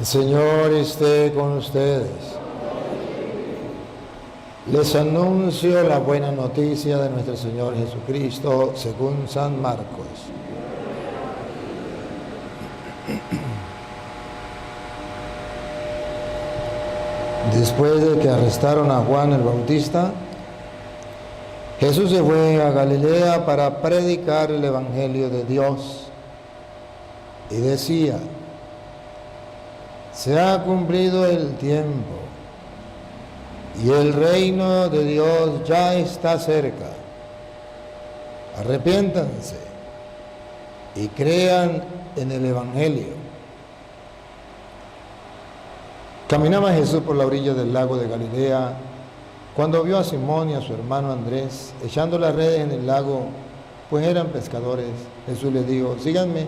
El Señor esté con ustedes. Les anuncio la buena noticia de nuestro Señor Jesucristo según San Marcos. Después de que arrestaron a Juan el Bautista, Jesús se fue a Galilea para predicar el Evangelio de Dios y decía: se ha cumplido el tiempo y el reino de Dios ya está cerca. Arrepiéntanse y crean en el Evangelio. Caminaba Jesús por la orilla del lago de Galilea cuando vio a Simón y a su hermano Andrés echando las redes en el lago, pues eran pescadores. Jesús les dijo: síganme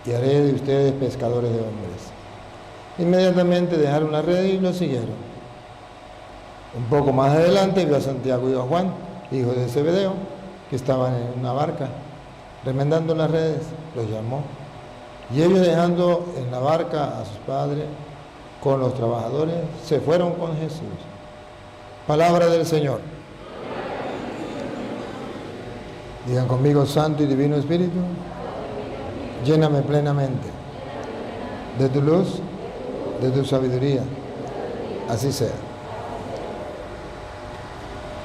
y haré de ustedes pescadores de hombres. Inmediatamente dejaron la red y lo siguieron. Un poco más adelante vio a Santiago y a Juan, hijos de Zebedeo, que estaban en una barca remendando las redes. Los llamó y ellos, dejando en la barca a sus padres con los trabajadores, se fueron con Jesús. Palabra del Señor. Digan conmigo: Santo y Divino Espíritu, lléname plenamente de tu luz, de tu sabiduría. Así sea.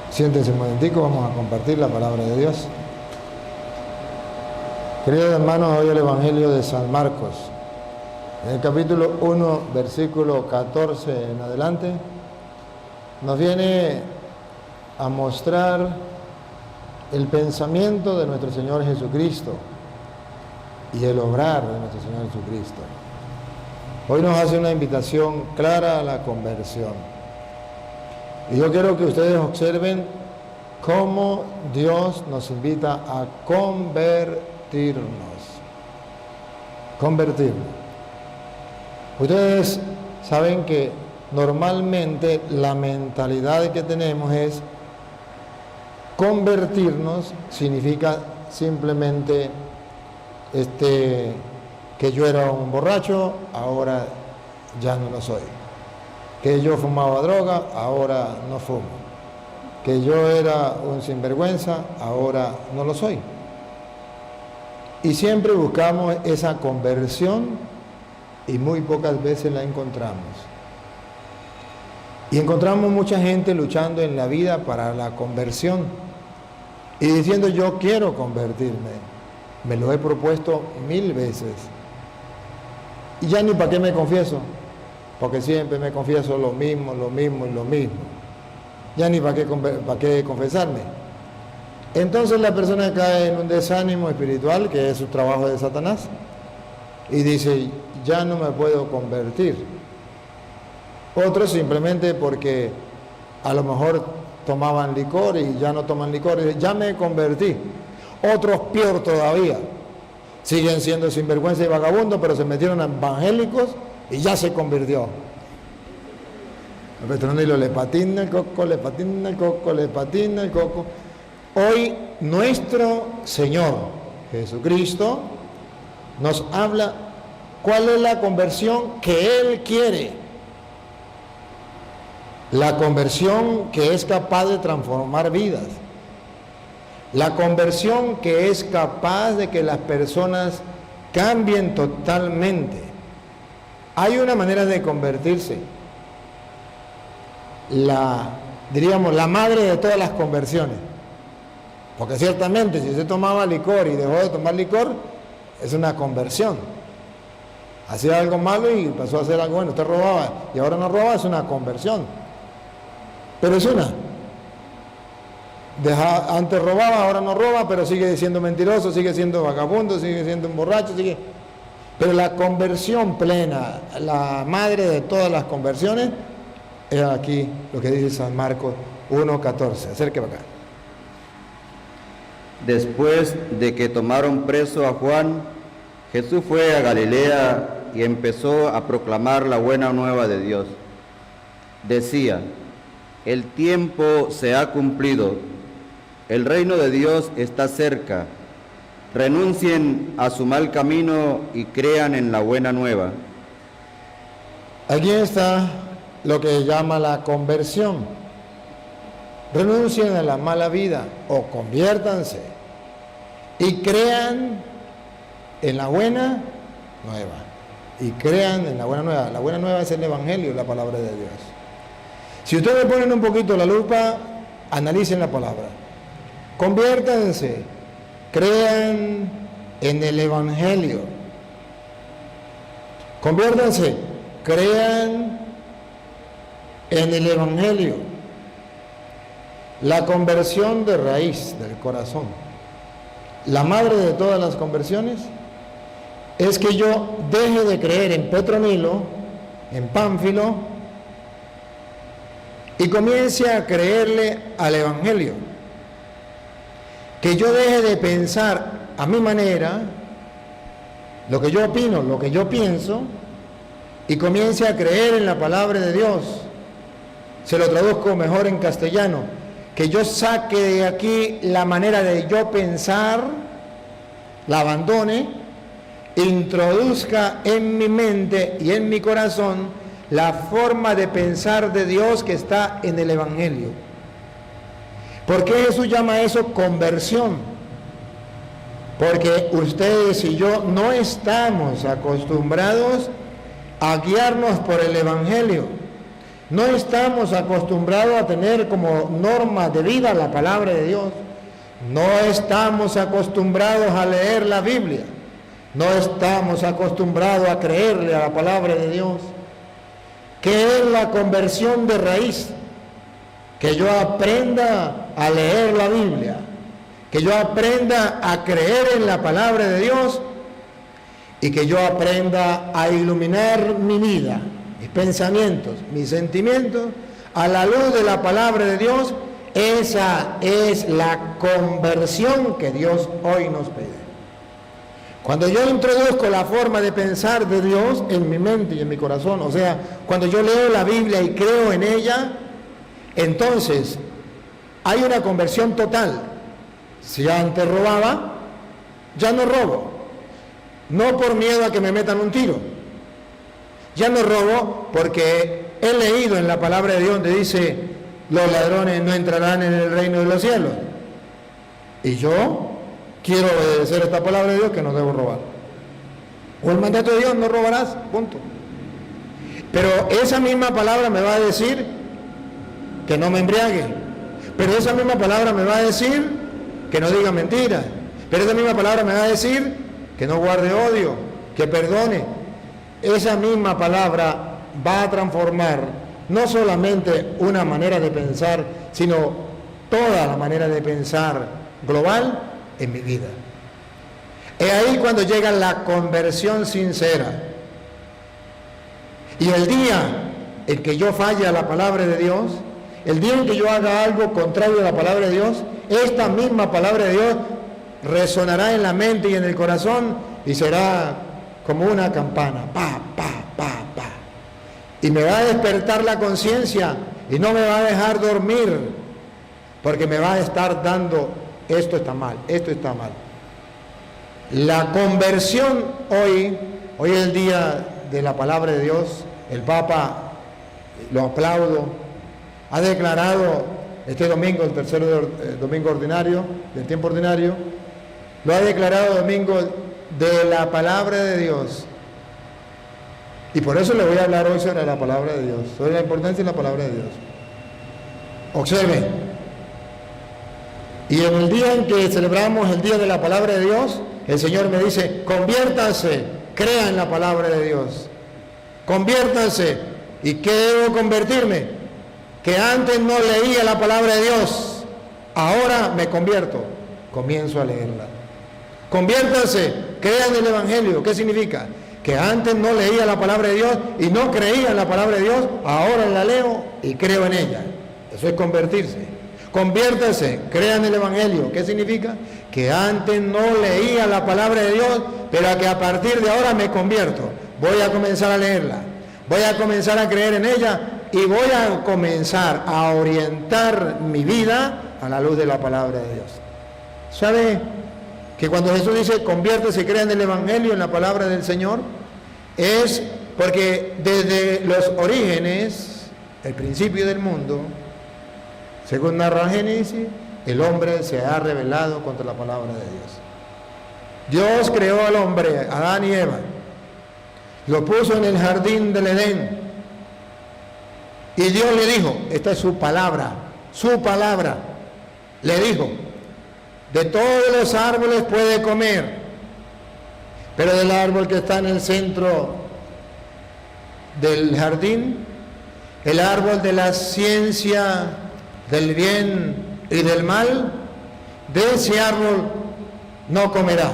Siéntense un momentico, vamos a compartir la palabra de Dios. Queridos hermanos, hoy el Evangelio de San Marcos, en el capítulo 1, versículo 14 en adelante, nos viene a mostrar el pensamiento de nuestro Señor Jesucristo y el obrar de nuestro Señor Jesucristo. Hoy nos hace una invitación clara a la conversión. Y yo quiero que ustedes observen cómo Dios nos invita a convertirnos. Convertirnos. Ustedes saben que normalmente la mentalidad que tenemos es: convertirnos significa simplemente que yo era un borracho, ahora ya no lo soy. Que yo fumaba droga, ahora no fumo. Que yo era un sinvergüenza, ahora no lo soy. Y siempre buscamos esa conversión y muy pocas veces la encontramos. Y encontramos mucha gente luchando en la vida para la conversión y diciendo: yo quiero convertirme. Me lo he propuesto 1000 veces. Y ya ni para qué me confieso, porque siempre me confieso lo mismo y lo mismo. Ya ni para qué confesarme. Entonces la persona cae en un desánimo espiritual, que es su trabajo de Satanás, y dice: ya no me puedo convertir. Otros simplemente porque a lo mejor tomaban licor y ya no toman licor, y dicen: ya me convertí. Otros, peor todavía, siguen siendo sinvergüenza y vagabundos, pero se metieron a evangélicos y ya se convirtió. El Petronilo le patina el coco, le patina el coco, le patina el coco. Hoy nuestro Señor Jesucristo nos habla cuál es la conversión que Él quiere. La conversión que es capaz de transformar vidas. La conversión que es capaz de que las personas cambien totalmente. Hay una manera de convertirse. Diríamos, la madre de todas las conversiones. Porque ciertamente, si usted tomaba licor y dejó de tomar licor, es una conversión. Hacía algo malo y pasó a hacer algo bueno. Usted robaba y ahora no roba, es una conversión. Pero es una. Antes robaba, ahora no roba, pero sigue siendo mentiroso, sigue siendo vagabundo, sigue siendo un borracho, Pero la conversión plena, la madre de todas las conversiones, es aquí lo que dice San Marcos 1:14. Acérqueme acá. Después de que tomaron preso a Juan, Jesús fue a Galilea y empezó a proclamar la buena nueva de Dios. Decía: el tiempo se ha cumplido, el reino de Dios está cerca, renuncien a su mal camino y crean en la buena nueva. Aquí está lo que llama la conversión. Renuncien a la mala vida o conviértanse y crean en la buena nueva. Y crean en la buena nueva. La buena nueva es el Evangelio, la palabra de Dios. Si ustedes ponen un poquito la lupa, analicen la palabra. Conviértanse, crean en el Evangelio. Conviértanse, crean en el Evangelio. La conversión de raíz del corazón. La madre de todas las conversiones es que yo deje de creer en Petronilo, en Pánfilo, y comience a creerle al Evangelio. Que yo deje de pensar a mi manera, lo que yo opino, lo que yo pienso, y comience a creer en la palabra de Dios. Se lo traduzco mejor en castellano. Que yo saque de aquí la manera de yo pensar, la abandone, introduzca en mi mente y en mi corazón la forma de pensar de Dios que está en el Evangelio. ¿Por qué Jesús llama eso conversión? Porque ustedes y yo no estamos acostumbrados a guiarnos por el Evangelio. No estamos acostumbrados a tener como norma de vida la palabra de Dios. No estamos acostumbrados a leer la Biblia. No estamos acostumbrados a creerle a la palabra de Dios. ¿Qué es la conversión de raíz? Que yo aprenda a leer la Biblia, que yo aprenda a creer en la palabra de Dios y que yo aprenda a iluminar mi vida, mis pensamientos, mis sentimientos a la luz de la palabra de Dios. Esa es la conversión que Dios hoy nos pide. Cuando yo introduzco la forma de pensar de Dios en mi mente y en mi corazón, o sea, cuando yo leo la Biblia y creo en ella, entonces hay una conversión total. Si antes robaba, ya no robo. No por miedo a que me metan un tiro. Ya no robo porque he leído en la palabra de Dios donde dice, los ladrones no entrarán en el reino de los cielos. Y yo quiero obedecer esta palabra de Dios que no debo robar. O el mandato de Dios, no robarás, punto. Pero esa misma palabra me va a decir que no me embriague. Pero esa misma palabra me va a decir que no diga mentiras. Pero esa misma palabra me va a decir que no guarde odio, que perdone. Esa misma palabra va a transformar no solamente una manera de pensar, sino toda la manera de pensar global en mi vida. Es ahí cuando llega la conversión sincera. Y el día en que yo falle a la palabra de Dios, el día en que yo haga algo contrario a la palabra de Dios, esta misma palabra de Dios resonará en la mente y en el corazón y será como una campana, pa, pa, pa, pa. Y me va a despertar la conciencia y no me va a dejar dormir, porque me va a estar dando, esto está mal, esto está mal. La conversión hoy es el día de la palabra de Dios. El Papa, lo aplaudo, ha declarado este domingo, el tercer domingo ordinario, del tiempo ordinario, lo ha declarado domingo de la palabra de Dios. Y por eso le voy a hablar hoy sobre la palabra de Dios, sobre la importancia de la palabra de Dios. Observen. Y en el día en que celebramos el día de la palabra de Dios, el Señor me dice, conviértanse, crea en la palabra de Dios. Conviértanse. ¿Y qué debo convertirme? Que antes no leía la palabra de Dios, ahora me convierto, comienzo a leerla. Conviértanse, crean el Evangelio. ¿Qué significa? Que antes no leía la palabra de Dios y no creía en la palabra de Dios, ahora la leo y creo en ella. Eso es convertirse. Conviértanse, crean el Evangelio. ¿Qué significa? Que antes no leía la palabra de Dios, pero que a partir de ahora me convierto. Voy a comenzar a leerla, voy a comenzar a creer en ella y voy a comenzar a orientar mi vida a la luz de la palabra de Dios. ¿Sabe que cuando Jesús dice conviértese y crea en el Evangelio, en la palabra del Señor, es Porque desde los orígenes, el principio del mundo, según narra Génesis, el hombre se ha rebelado contra la palabra de Dios. Dios creó al hombre, Adán y Eva, lo puso en el jardín del Edén, y Dios le dijo, esta es su palabra, le dijo, de todos los árboles puede comer, pero del árbol que está en el centro del jardín, el árbol de la ciencia del bien y del mal, de ese árbol no comerá.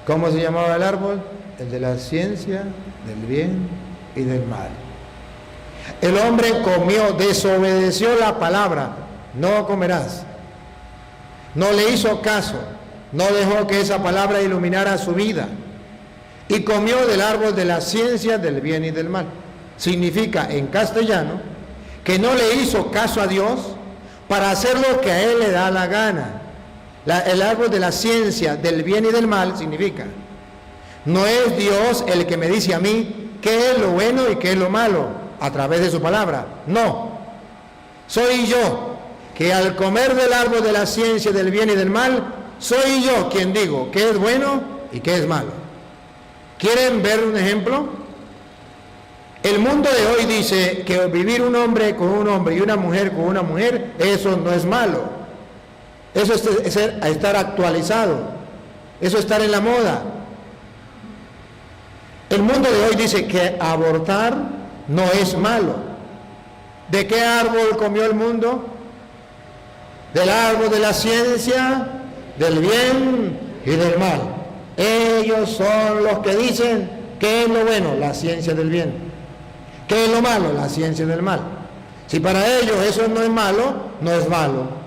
¿Cómo se llamaba el árbol? El de la ciencia del bien y del mal. El hombre comió, desobedeció la palabra, no comerás. No le hizo caso, no dejó que esa palabra iluminara su vida. Y comió del árbol de la ciencia del bien y del mal. Significa en castellano que no le hizo caso a Dios para hacer lo que a él le da la gana. El árbol de la ciencia del bien y del mal significa, no es Dios el que me dice a mí qué es lo bueno y qué es lo malo a través de su palabra. No, soy yo que al comer del árbol de la ciencia del bien y del mal, soy yo quien digo qué es bueno y qué es malo. ¿Quieren ver un ejemplo? El mundo de hoy dice que vivir un hombre con un hombre y una mujer con una mujer, eso no es malo. Eso es estar actualizado. Eso es estar en la moda. El mundo de hoy dice que abortar no es malo. ¿De qué árbol comió el mundo? Del árbol de la ciencia, del bien y del mal. Ellos son los que dicen qué es lo bueno, la ciencia del bien. ¿Qué es lo malo? La ciencia del mal. Si para ellos eso no es malo, no es malo.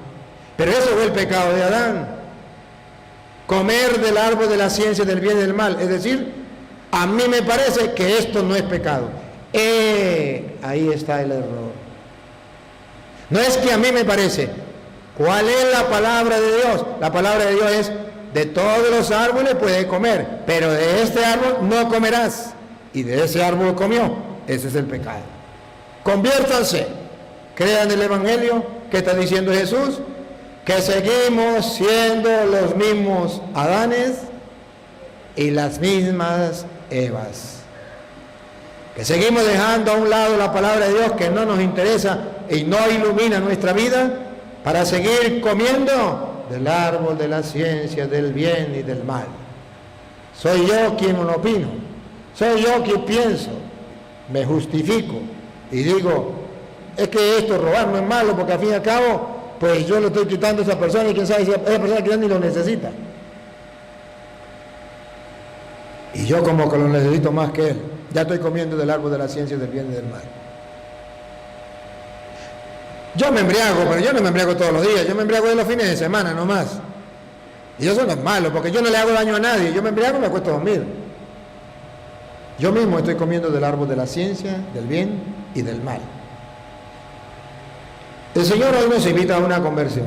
Pero eso fue el pecado de Adán. Comer del árbol de la ciencia del bien y del mal. Es decir, a mí me parece que esto no es pecado. Ahí está el error. No es que a mí me parece. ¿Cuál es la palabra de Dios? La palabra de Dios es, de todos los árboles puedes comer, pero de este árbol no comerás. Y de ese árbol comió. Ese es el pecado. Conviértanse. Crean el Evangelio que está diciendo Jesús, que seguimos siendo los mismos Adanes y las mismas Evas. Que seguimos dejando a un lado la palabra de Dios que no nos interesa y no ilumina nuestra vida para seguir comiendo del árbol de la ciencia del bien y del mal. Soy yo quien lo opino, soy yo quien pienso, me justifico y digo, es que esto robar no es malo porque al fin y al cabo pues yo le estoy quitando a esa persona y quién sabe si esa persona que ya ni lo necesita. Y yo como que lo necesito más que él. Ya estoy comiendo del árbol de la ciencia del bien y del mal. Yo me embriago, pero yo no me embriago todos los días. Yo me embriago de los fines de semana nomás. Y eso no es malo, porque yo no le hago daño a nadie. Yo me embriago y me acuesto a dormir. Yo mismo estoy comiendo del árbol de la ciencia, del bien y del mal. El Señor hoy nos invita a una conversión.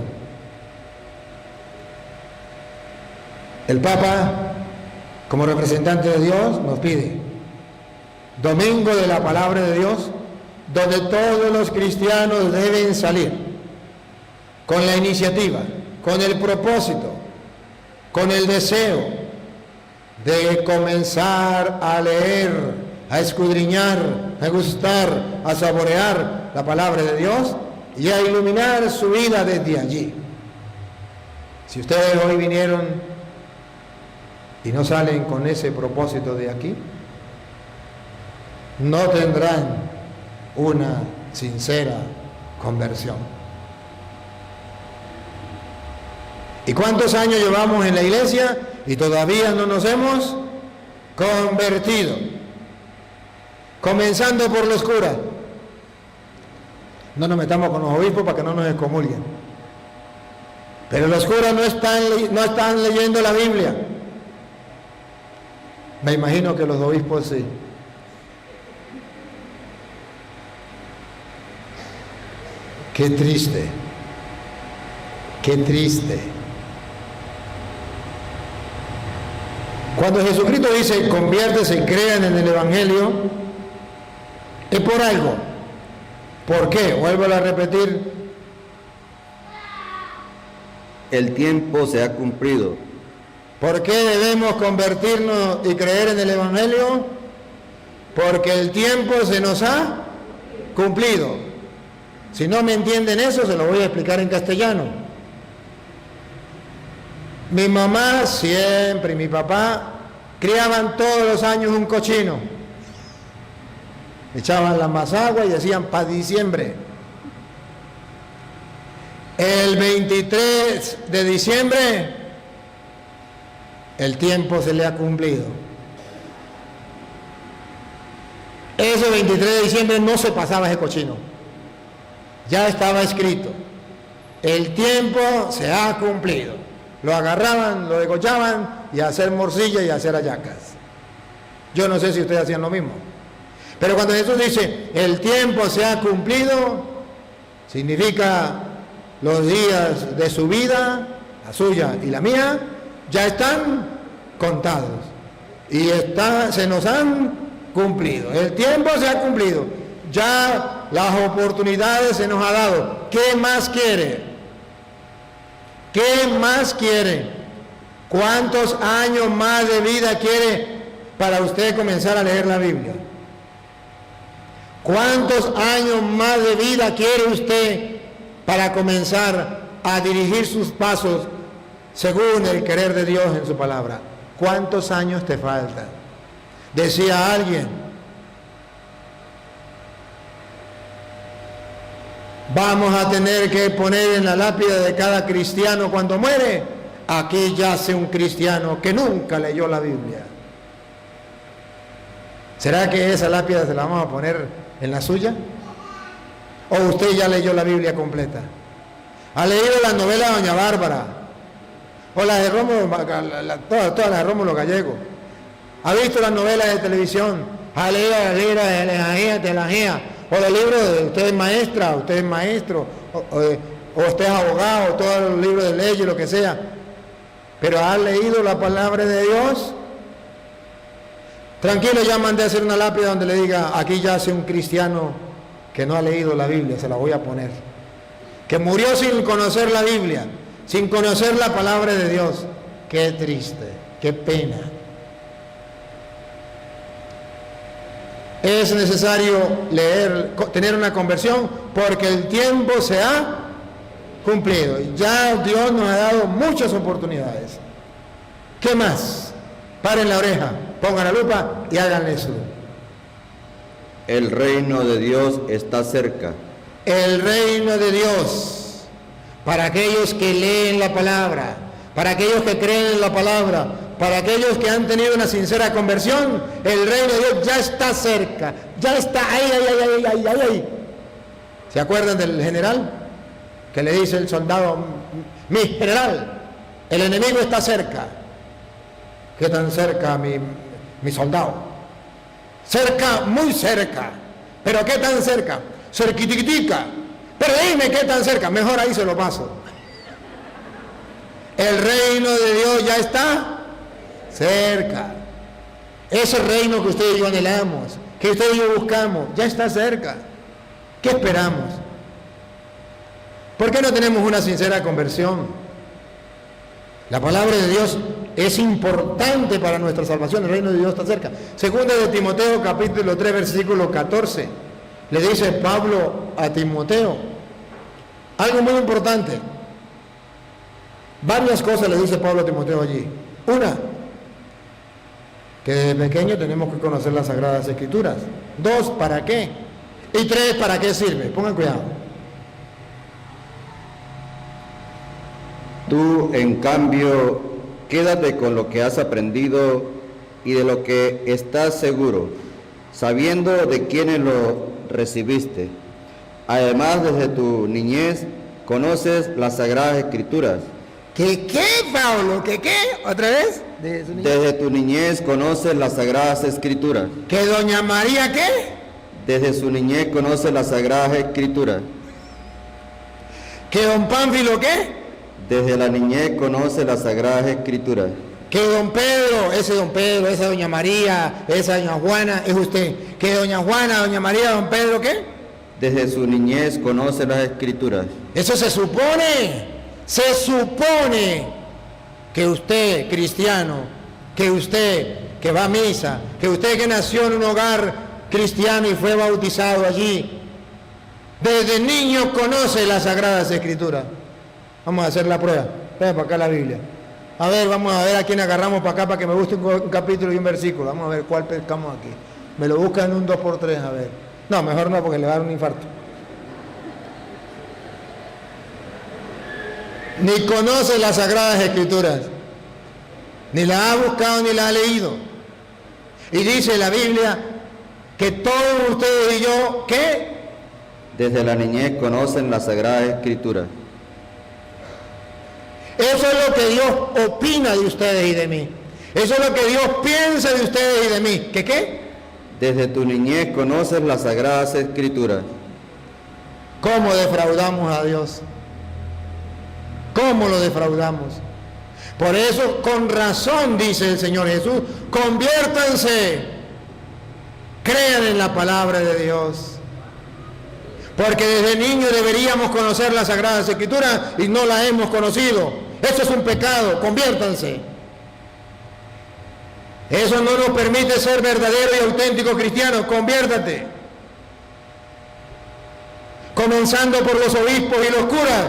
El Papa, como representante de Dios, nos pide Domingo de la Palabra de Dios, donde todos los cristianos deben salir con la iniciativa, con el propósito, con el deseo de comenzar a leer, a escudriñar, a gustar, a saborear la palabra de Dios y a iluminar su vida desde allí. Si ustedes hoy vinieron y no salen con ese propósito de aquí, no tendrán una sincera conversión. ¿Y cuántos años llevamos en la iglesia y todavía no nos hemos convertido? Comenzando por los curas. No nos metamos con los obispos para que no nos excomulguen. Pero los curas no están leyendo la Biblia. Me imagino que los obispos sí. Qué triste. Qué triste. Cuando Jesucristo dice conviértese y crean en el Evangelio, es por algo. ¿Por qué? Vuelvo a repetir. El tiempo se ha cumplido. ¿Por qué debemos convertirnos y creer en el Evangelio? Porque el tiempo se nos ha cumplido. Si no me entienden eso, se lo voy a explicar en castellano. Mi mamá siempre y mi papá criaban todos los años un cochino. Echaban la más agua y decían para diciembre. El 23 de diciembre, el tiempo se le ha cumplido. Ese 23 de diciembre no se pasaba ese cochino. Ya estaba escrito. El tiempo se ha cumplido. Lo agarraban, lo degollaban y a hacer morcilla y a hacer hallacas. Yo no sé si ustedes hacían lo mismo. Pero cuando Jesús dice, el tiempo se ha cumplido, significa los días de su vida, la suya y la mía, ya están contados. Y se nos han cumplido. El tiempo se ha cumplido. Ya las oportunidades se nos ha dado. ¿Qué más quiere? ¿Qué más quiere? ¿Cuántos años más de vida quiere para usted comenzar a leer la Biblia? ¿Cuántos años más de vida quiere usted para comenzar a dirigir sus pasos según el querer de Dios en su palabra? ¿Cuántos años te faltan? Decía alguien, vamos a tener que poner en la lápida de cada cristiano cuando muere, aquí yace un cristiano que nunca leyó la Biblia. ¿Será que esa lápida se la vamos a poner en la suya? ¿O usted ya leyó la Biblia completa? ¿Ha leído las novelas de Doña Bárbara? ¿O las de Rómulo, todas las de Rómulo Gallego? ¿Ha visto las novelas de televisión? ¿Ha leído las libros de la GEA? O los libros de usted es maestra, usted es maestro, o usted es abogado, todos los libros de leyes, lo que sea. Pero ¿ha leído la palabra de Dios? Tranquilo, ya mandé a hacer una lápida donde le diga, aquí yace un cristiano que no ha leído la Biblia, se la voy a poner. Que murió sin conocer la Biblia, sin conocer la palabra de Dios. Qué triste, qué pena. Es necesario tener una conversión porque el tiempo se ha cumplido. Ya Dios nos ha dado muchas oportunidades. ¿Qué más? Paren la oreja, pongan la lupa y hagan eso. El reino de Dios está cerca. El reino de Dios, para aquellos que leen la palabra, para aquellos que creen en la palabra, para aquellos que han tenido una sincera conversión, el reino de Dios ya está cerca, ya está ahí. ¿Se acuerdan del general? Que le dice el soldado, mi general, el enemigo está cerca. ¿Qué tan cerca, mi soldado? Cerca, muy cerca. ¿Pero qué tan cerca? Cerquitiquitica. Pero dime qué tan cerca, mejor ahí se lo paso. El reino de Dios ya está cerca. Ese reino que usted y yo anhelamos, que usted y yo buscamos, ya está cerca. ¿Qué esperamos? ¿Por qué no tenemos una sincera conversión? La palabra de Dios es importante para nuestra salvación. El reino de Dios está cerca. Segunda de Timoteo, capítulo 3, versículo 14. Le dice Pablo a Timoteo algo muy importante. Varias cosas le dice Pablo a Timoteo allí. Una, que desde pequeño tenemos que conocer las Sagradas Escrituras. Dos, ¿para qué? Y tres, ¿para qué sirve? Pongan cuidado. Tú, en cambio, quédate con lo que has aprendido y de lo que estás seguro, sabiendo de quiénes lo recibiste. Además, desde tu niñez conoces las Sagradas Escrituras. ¿Qué, Pablo? ¿Qué? ¿Otra vez? Desde tu niñez conoces las Sagradas Escrituras. ¿Que doña María qué? Desde su niñez conoce las Sagradas Escrituras. ¿Que don Pánfilo qué? Desde la niñez conoce las Sagradas Escrituras. Que don Pedro, esa doña María, esa doña Juana, es usted. Que doña Juana, doña María, don Pedro, ¿qué? Desde su niñez conoce las Escrituras. Eso se supone que usted, cristiano, que usted que va a misa, que usted que nació en un hogar cristiano y fue bautizado allí, desde niño conoce las Sagradas Escrituras. Vamos a hacer la prueba. Trae para acá la Biblia. A ver, vamos a ver a quién agarramos para acá para que me guste un capítulo y un versículo. Vamos a ver cuál pescamos aquí. Me lo buscan en un 2x3, a ver. No, mejor no, porque le va a dar un infarto. Ni conoce las Sagradas Escrituras, ni la ha buscado ni la ha leído. Y dice la Biblia que todos ustedes y yo, ¿qué? Desde la niñez conocen las Sagradas Escrituras. Eso es lo que Dios opina de ustedes y de mí. Eso es lo que Dios piensa de ustedes y de mí. ¿Qué qué? Desde tu niñez conoces las Sagradas Escrituras. ¿Cómo defraudamos a Dios? ¿Cómo lo defraudamos? Por eso, con razón, dice el Señor Jesús, conviértanse, crean en la palabra de Dios. Porque desde niños deberíamos conocer las Sagradas Escrituras y no las hemos conocido. Eso es un pecado, conviértanse. Eso no nos permite ser verdaderos y auténticos cristianos, conviértate. Comenzando por los obispos y los curas,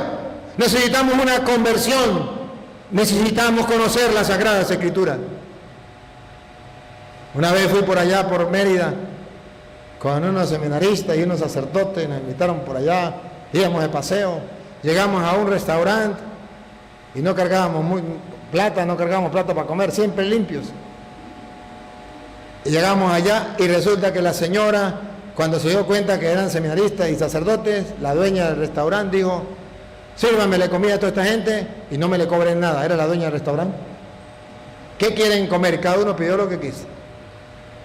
necesitamos una conversión, necesitamos conocer las Sagradas Escrituras. Una vez fui por allá, por Mérida, con unos seminaristas y unos sacerdotes, nos invitaron por allá, íbamos de paseo, llegamos a un restaurante y no cargábamos plata para comer, siempre limpios. Y llegamos allá y resulta que la señora, cuando se dio cuenta que eran seminaristas y sacerdotes, la dueña del restaurante dijo: sírvanmele comida a toda esta gente y no me le cobren nada. Era la dueña del restaurante. ¿Qué quieren comer? Cada uno pidió lo que quiso.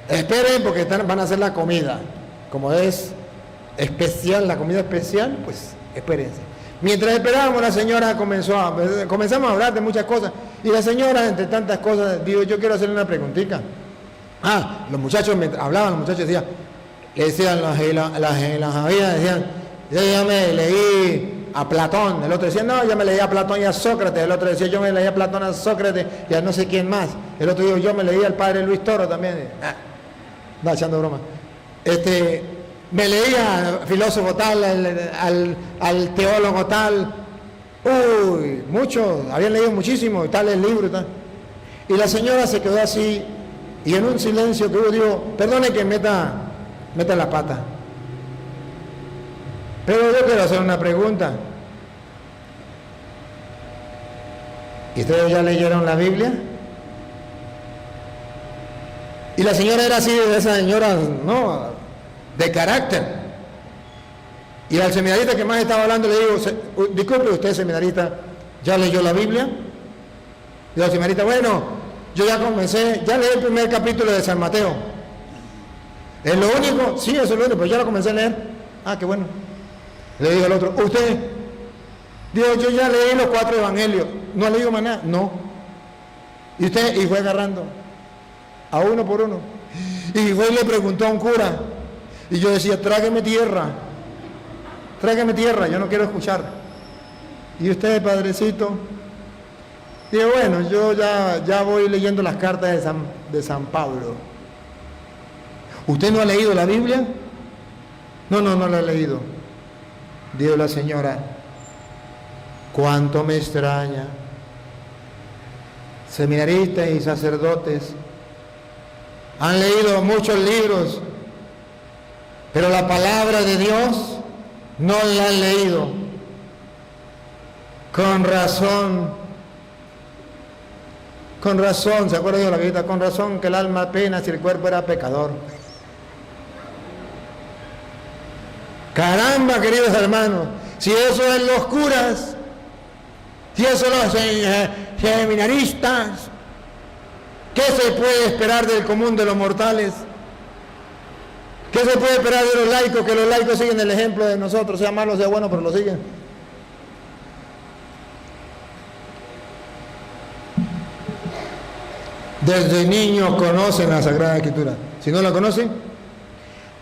Esperen porque van a hacer la comida. Como es especial, la comida especial, pues espérense. Mientras esperábamos, la señora comenzamos a hablar de muchas cosas. Y la señora, entre tantas cosas, dijo: yo quiero hacerle una preguntita. Los muchachos hablaban, los muchachos decían, le decían las amigas, decían: yo ya me leí a Platón. El otro decía: no, ya me leí a Platón y a Sócrates. El otro decía: yo me leí a Platón, a Sócrates y a no sé quién más. El otro dijo: yo me leí al padre Luis Toro también. Va echando broma. Me leía al filósofo tal, al teólogo tal. Uy, muchos, habían leído muchísimo, y tales libros y tal. Y la señora se quedó así, y en un silencio que hubo, digo: perdone que meta la pata, pero yo quiero hacer una pregunta. ¿Y ustedes ya leyeron la Biblia? Y la señora era así, de esa señora, no, de carácter. Y al seminarista que más estaba hablando le digo: disculpe usted, seminarista, ¿ya leyó la Biblia? Y el seminarista: bueno, yo ya comencé, ya leí el primer capítulo de San Mateo. ¿Es lo único? Sí, eso es lo único, pero ya lo comencé a leer. Qué bueno. Le digo al otro: ¿usted? Digo: yo ya leí los 4 evangelios. ¿No ha leído más nada? No. ¿Y usted? Y fue agarrando a uno por uno. Y fue y le preguntó a un cura. Y yo decía: tráigame tierra, yo no quiero escuchar. ¿Y usted, padrecito? Digo: bueno, yo ya voy leyendo las cartas de San Pablo. ¿Usted no ha leído la Biblia? No la he leído. Dijo la señora: cuánto me extraña. Seminaristas y sacerdotes han leído muchos libros, pero la palabra de Dios no la han leído. Con razón, ¿se acuerdan de la Biblia? Con razón que el alma pena si el cuerpo era pecador. Caramba, queridos hermanos, si eso es los curas, si eso es los seminaristas, ¿qué se puede esperar del común de los mortales? ¿Qué se puede esperar de los laicos? Que los laicos siguen el ejemplo de nosotros, sea malo, sea bueno, pero lo siguen. Desde niños conocen la Sagrada Escritura. Si no la conocen,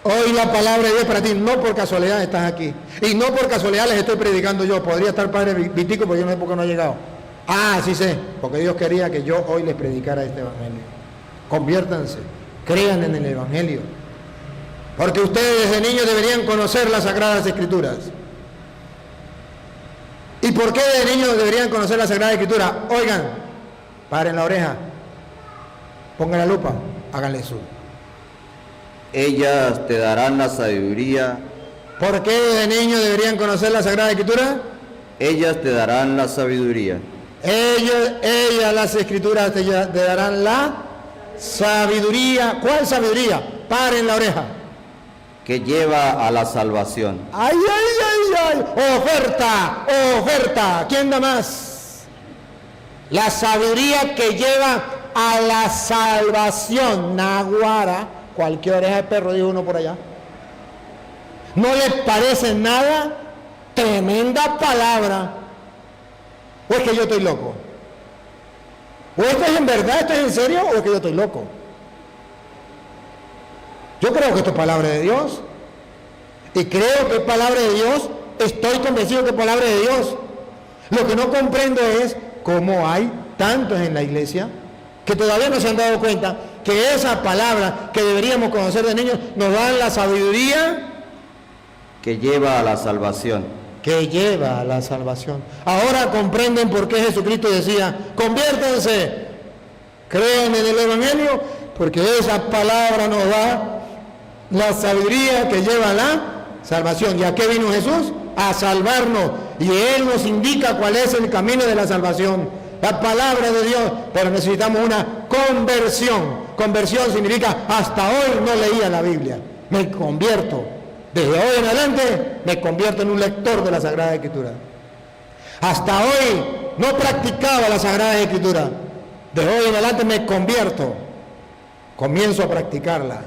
hoy la palabra de Dios para ti. No por casualidad estás aquí. Y no por casualidad les estoy predicando yo. Podría estar Padre Vitico, pero yo no sé por qué no ha llegado. Ah, sí sé. Porque Dios quería que yo hoy les predicara este evangelio. Conviértanse. Crean en el evangelio. Porque ustedes desde niños deberían conocer las Sagradas Escrituras. ¿Y por qué de niños deberían conocer la Sagrada Escritura? Oigan, paren la oreja. Pongan la lupa, háganle zoom. Ellas te darán la sabiduría. ¿Por qué de niños deberían conocer la Sagrada Escritura? Ellas te darán la sabiduría. Ellas las Escrituras te darán la sabiduría. ¿Cuál sabiduría? Paren la oreja. Que lleva a la salvación. ¡Ay, ay, ay, ay! ¡Oferta! ¡Oferta! ¿Quién da más? La sabiduría que lleva a la salvación. Naguara, cualquier oreja de perro, dijo uno por allá. ¿No les parece nada? Tremenda palabra. ¿O es que yo estoy loco? ¿O esto es en verdad, esto es en serio, o es que yo estoy loco? Yo creo que esto es palabra de Dios. Y creo que es palabra de Dios. Estoy convencido que es palabra de Dios. Lo que no comprendo es cómo hay tantos en la iglesia que todavía no se han dado cuenta que esa palabra que deberíamos conocer de niños nos dan la sabiduría que lleva a la salvación. Que lleva a la salvación. Ahora comprenden por qué Jesucristo decía, conviértanse, crean en el evangelio, porque esa palabra nos da la sabiduría que lleva a la salvación. ¿Y a qué vino Jesús? A salvarnos. Y Él nos indica cuál es el camino de la salvación. La palabra de Dios. Pero necesitamos una conversión. Conversión significa, hasta hoy no leía la Biblia. Me convierto. Desde hoy en adelante me convierto en un lector de la Sagrada Escritura. Hasta hoy no practicaba la Sagrada Escritura. De hoy en adelante me convierto. Comienzo a practicarla.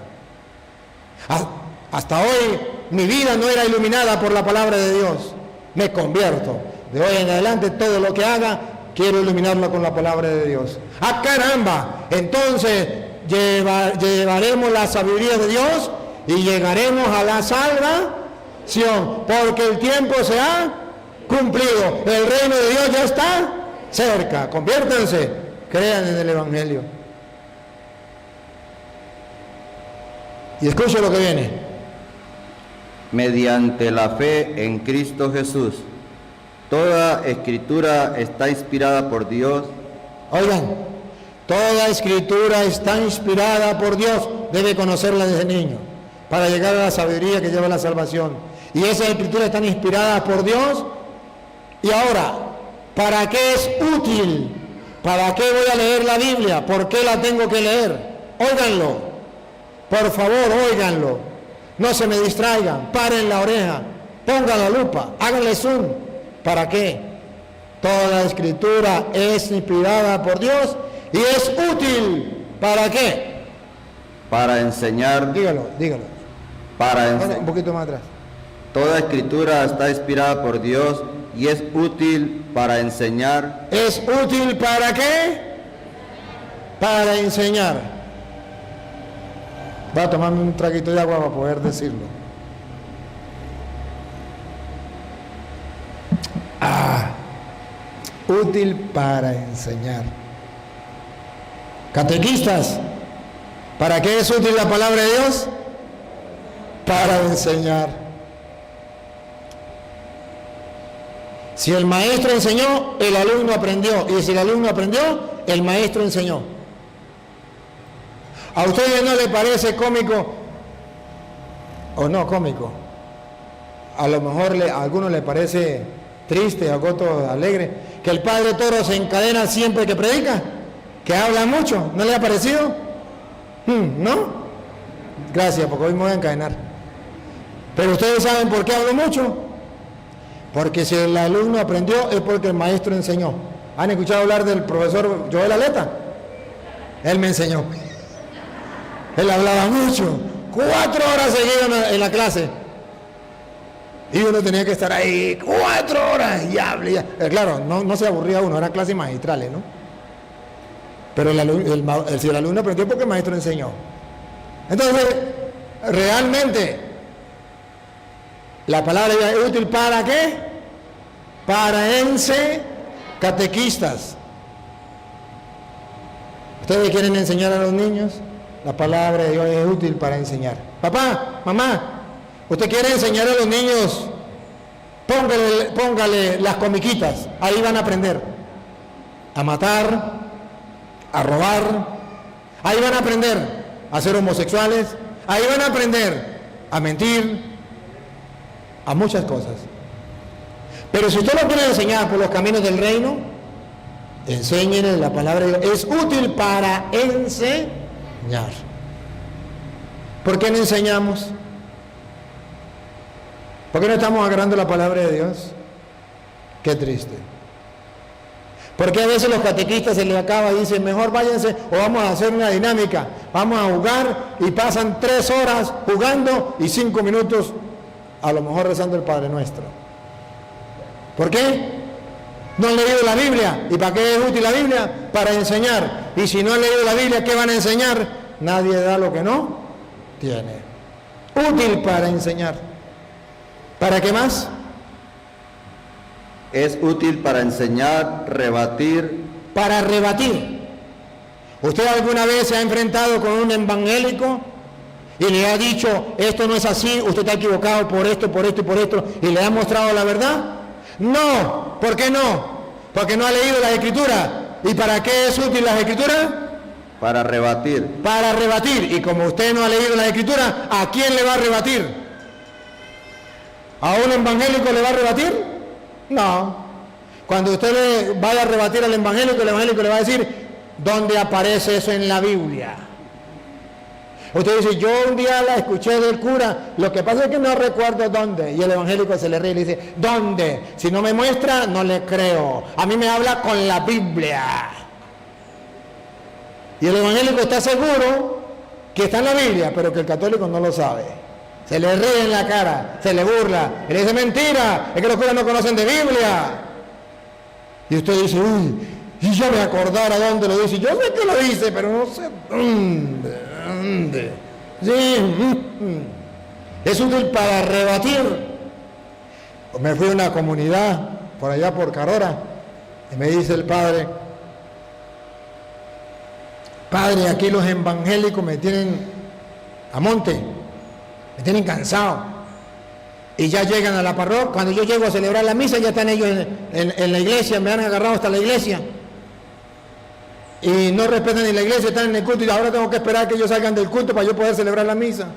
Hasta hoy mi vida no era iluminada por la palabra de Dios. Me convierto. De hoy en adelante todo lo que haga, quiero iluminarlo con la palabra de Dios. ¡Ah, caramba! Entonces llevaremos la sabiduría de Dios y llegaremos a la salvación. Porque el tiempo se ha cumplido. El reino de Dios ya está cerca. Conviértanse. Crean en el evangelio. Y escuche lo que viene. Mediante la fe en Cristo Jesús, toda escritura está inspirada por Dios. Oigan, toda escritura está inspirada por Dios. Debe conocerla desde niño, para llegar a la sabiduría que lleva a la salvación. Y esas escrituras están inspiradas por Dios. Y ahora, ¿para qué es útil? ¿Para qué voy a leer la Biblia? ¿Por qué la tengo que leer? Óiganlo. Por favor, óiganlo. No se me distraigan. Paren la oreja. Pongan la lupa. Háganle zoom. ¿Para qué? Toda escritura es inspirada por Dios y es útil. ¿Para qué? Para enseñar. Dígalo. Para enseñar. Un poquito más atrás. Toda escritura está inspirada por Dios y es útil para enseñar. ¿Es útil para qué? Para enseñar. Voy a tomarme un traguito de agua para poder decirlo. Útil para enseñar. Catequistas, ¿para qué es útil la palabra de Dios? Para enseñar. Si el maestro enseñó, el alumno aprendió. Y si el alumno aprendió, el maestro enseñó. ¿A ustedes no les parece cómico o no cómico? A lo mejor a algunos les parece triste, a otros alegre, que el Padre Toro se encadena siempre que predica, que habla mucho. ¿No le ha parecido? ¿No? Gracias, porque hoy me voy a encadenar. Pero ustedes saben por qué hablo mucho. Porque si el alumno aprendió es porque el maestro enseñó. ¿Han escuchado hablar del profesor Joel Aleta? Él me enseñó. Él hablaba mucho, 4 horas seguidas en la clase. Y uno tenía que estar ahí 4 horas y hable. Claro, no se aburría uno, eran clases magistrales, ¿no? Pero si el alumno aprendió porque el maestro enseñó. Entonces, realmente, la palabra es útil ¿para qué? Para catequistas. ¿Ustedes quieren enseñar a los niños? La palabra de Dios es útil para enseñar. Papá, mamá, ¿usted quiere enseñar a los niños? Póngale las comiquitas, ahí van a aprender a matar, a robar, ahí van a aprender a ser homosexuales, ahí van a aprender a mentir, a muchas cosas. Pero si usted lo quiere enseñar por los caminos del reino, enséñele la palabra de Dios. Es útil para enseñar. ¿Por qué no enseñamos? ¿Por qué no estamos agarrando la palabra de Dios? Qué triste. Porque a veces los catequistas se les acaba y dicen, mejor váyanse o vamos a hacer una dinámica. Vamos a jugar y pasan 3 horas jugando y 5 minutos a lo mejor rezando el Padre Nuestro. ¿Por qué? No han leído la Biblia. ¿Y para qué es útil la Biblia? Para enseñar. Y si no han leído la Biblia, ¿qué van a enseñar? Nadie da lo que no tiene. Útil para enseñar. ¿Para qué más? Es útil para enseñar, rebatir. Para rebatir. ¿Usted alguna vez se ha enfrentado con un evangélico y le ha dicho, esto no es así, usted está equivocado por esto, por esto y por esto, y le ha mostrado la verdad? No. ¿Por qué no? Porque no ha leído las Escrituras. ¿Y para qué es útil las Escrituras? Para rebatir. Para rebatir. Y como usted no ha leído las Escrituras, ¿a quién le va a rebatir? ¿A un evangélico le va a rebatir? No. Cuando usted le vaya a rebatir al evangélico, el evangélico le va a decir, ¿dónde aparece eso en la Biblia? Usted dice, yo un día la escuché del cura, lo que pasa es que no recuerdo dónde. Y el evangélico se le ríe y le dice, ¿dónde? Si no me muestra, no le creo. A mí me habla con la Biblia. Y el evangélico está seguro que está en la Biblia, pero que el católico no lo sabe. Se le ríe en la cara, se le burla, y le dice, mentira, es que los curas no conocen de Biblia. Y usted dice, uy, y yo me acordara dónde lo dice. Yo sé que lo dice, pero no sé dónde. Sí, es útil para rebatir. Me fui a una comunidad por allá por Carora y me dice el padre, aquí los evangélicos me tienen a monte, me tienen cansado. Y ya llegan a la parroquia. Cuando yo llego a celebrar la misa, ya están ellos en la iglesia, me han agarrado hasta la iglesia. Y no respetan ni la iglesia, están en el culto. Y ahora tengo que esperar que ellos salgan del culto para yo poder celebrar la misa.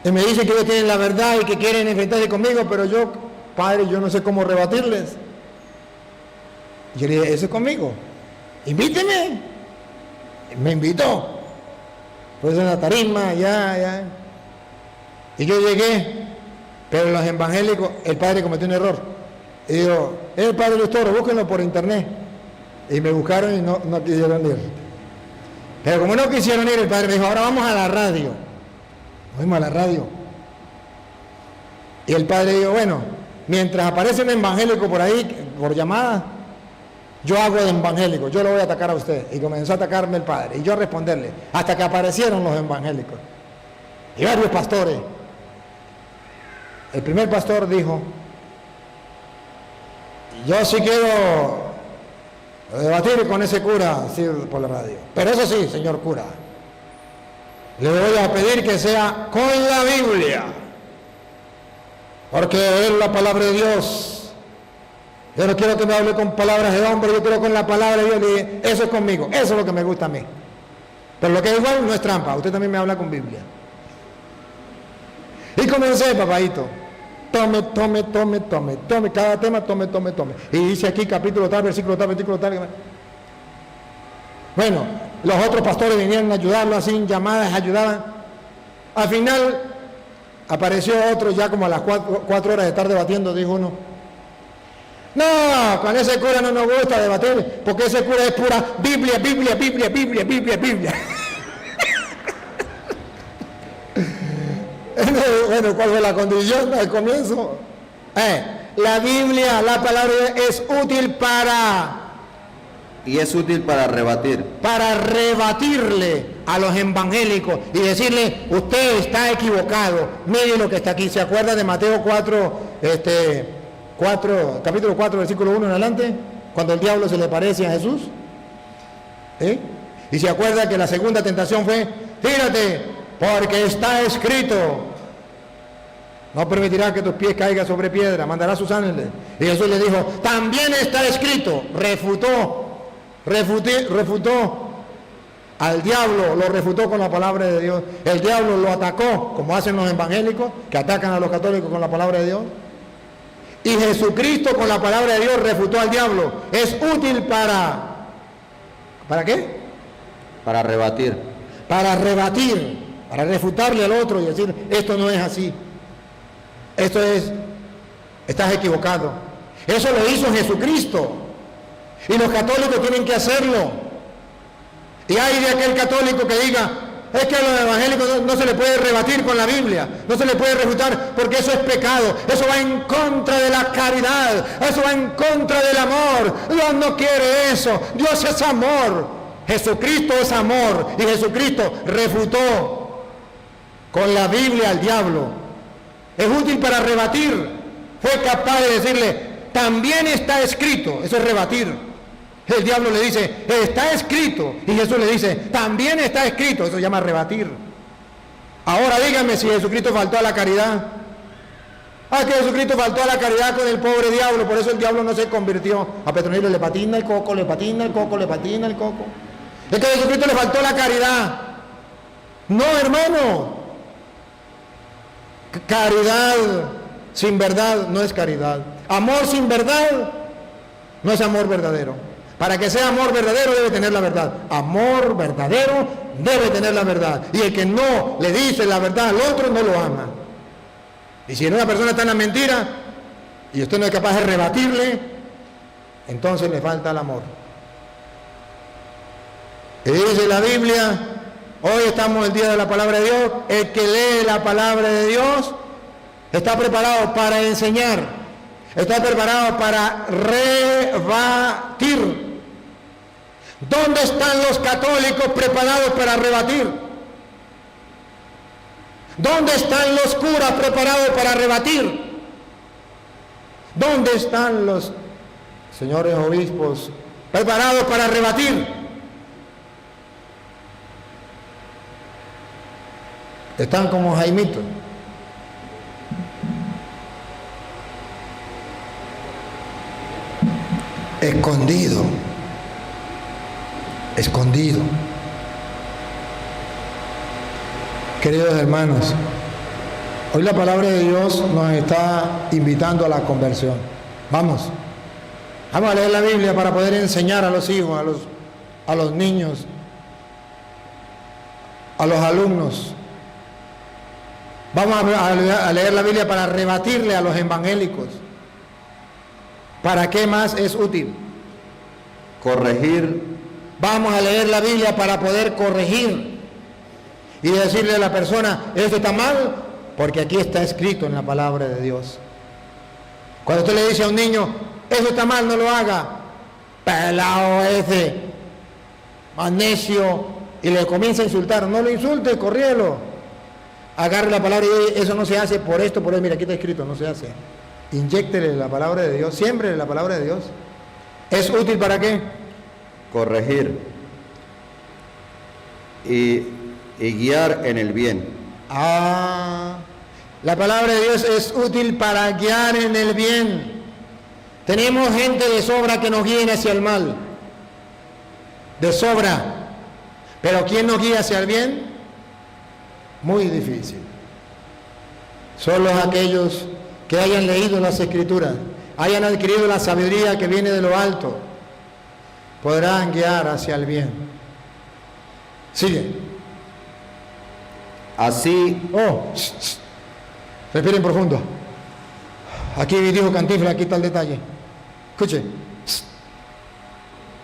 Y me dicen que ellos tienen la verdad y que quieren enfrentarse conmigo, pero yo, padre, yo no sé cómo rebatirles. Y yo le dije, eso es conmigo. Invíteme. Me invitó. Pues en la tarima, ya. Y yo llegué. Pero los evangélicos, el padre cometió un error. Y digo, es el padre Luis Toro, búsquenlo por internet. Y me buscaron y no quisieron ir. Pero como no quisieron ir, el padre me dijo, ahora vamos a la radio. Fuimos a la radio. Y el padre dijo, bueno, mientras aparece un evangélico por ahí, por llamada, yo hago de evangélico, yo lo voy a atacar a usted. Y comenzó a atacarme el padre, y yo a responderle, hasta que aparecieron los evangélicos. Y varios pastores. El primer pastor dijo, yo sí quiero debatir con ese cura así por la radio. Pero eso sí, señor cura, le voy a pedir que sea con la Biblia, porque es la palabra de Dios. Yo no quiero que me hable con palabras de hombre, yo quiero con la palabra de Dios. Le dije, eso es conmigo, eso es lo que me gusta a mí. Pero lo que es igual no es trampa, usted también me habla con Biblia. Y comencé, papadito, tome, cada tema, tome. Y dice aquí capítulo tal, versículo tal. Bueno, los otros pastores vinieron a ayudarlo, así llamadas, ayudaban. Al final apareció otro ya como a las 4 horas de estar debatiendo, dijo uno. No, con ese cura no nos gusta debatir, porque ese cura es pura Biblia. Bueno, ¿cuál fue la condición al comienzo? La Biblia, la palabra es útil para Y es útil para rebatir. Para rebatirle a los evangélicos y decirle, usted está equivocado, mire lo que está aquí. ¿Se acuerda de Mateo 4, capítulo 4, versículo 1 en adelante? Cuando el diablo se le parece a Jesús. Y se acuerda que la segunda tentación fue, tírate, porque está escrito, no permitirá que tus pies caigan sobre piedra, mandará sus ángeles. Y Jesús le dijo, también está escrito. Refutó al diablo, lo refutó con la palabra de Dios. El diablo lo atacó, como hacen los evangélicos, que atacan a los católicos con la palabra de Dios. Y Jesucristo con la palabra de Dios refutó al diablo. Es útil ¿para qué? Para rebatir. Para rebatir, para refutarle al otro y decir, esto no es así. Estás equivocado. Eso lo hizo Jesucristo. Y los católicos tienen que hacerlo. Y hay de aquel católico que diga, es que a los evangélicos no se le puede rebatir con la Biblia, no se le puede refutar porque eso es pecado, eso va en contra de la caridad, eso va en contra del amor. Dios no quiere eso, Dios es amor, Jesucristo es amor y Jesucristo refutó con la Biblia al diablo. Es útil para rebatir, fue capaz de decirle, también está escrito, eso es rebatir. El diablo le dice, está escrito. Y Jesús le dice, también está escrito. Eso se llama rebatir. Ahora díganme si Jesucristo faltó a la caridad. Que Jesucristo faltó a la caridad con el pobre diablo. Por eso el diablo no se convirtió. A Petronilo le patina el coco, le patina el coco, le patina el coco. Es que a Jesucristo le faltó la caridad. No, hermano. Caridad sin verdad no es caridad. Amor sin verdad no es amor verdadero. Para que sea amor verdadero debe tener la verdad. Amor verdadero debe tener la verdad. Y el que no le dice la verdad al otro no lo ama. Y si una persona está en la mentira y usted no es capaz de rebatirle, entonces le falta el amor. Y dice la Biblia, hoy estamos el día de la palabra de Dios, el que lee la palabra de Dios está preparado para enseñar, está preparado para rebatir. ¿Dónde están los católicos preparados para rebatir? ¿Dónde están los curas preparados para rebatir? ¿Dónde están los señores obispos preparados para rebatir? Están como Jaimito. Escondido. Queridos hermanos, hoy la palabra de Dios nos está invitando a la conversión. Vamos a leer la Biblia para poder enseñar a los hijos, a los niños, a los alumnos. Vamos a leer la Biblia para rebatirle a los evangélicos. ¿Para qué más es útil? Corregir. Vamos a leer la Biblia para poder corregir y decirle a la persona, esto está mal, porque aquí está escrito en la palabra de Dios. Cuando usted le dice a un niño, eso está mal, no lo haga, pelado ese, más necio, y le comienza a insultar, no lo insulte, corríelo. Agarre la palabra y dice, eso no se hace por esto, mira, aquí está escrito, no se hace. Inyéctele la palabra de Dios, siempre la palabra de Dios. ¿Es útil para qué? Corregir y guiar en el bien. La palabra de Dios es útil para guiar en el bien. Tenemos gente de sobra que nos guíen hacia el mal, de sobra, pero ¿quién nos guía hacia el bien? Muy difícil. Solo aquellos que hayan leído las Escrituras, hayan adquirido la sabiduría que viene de lo alto, podrán guiar hacia el bien. Sigue. Así. Respiren profundo. Aquí dijo Cantinflas, aquí está el detalle. Escuche.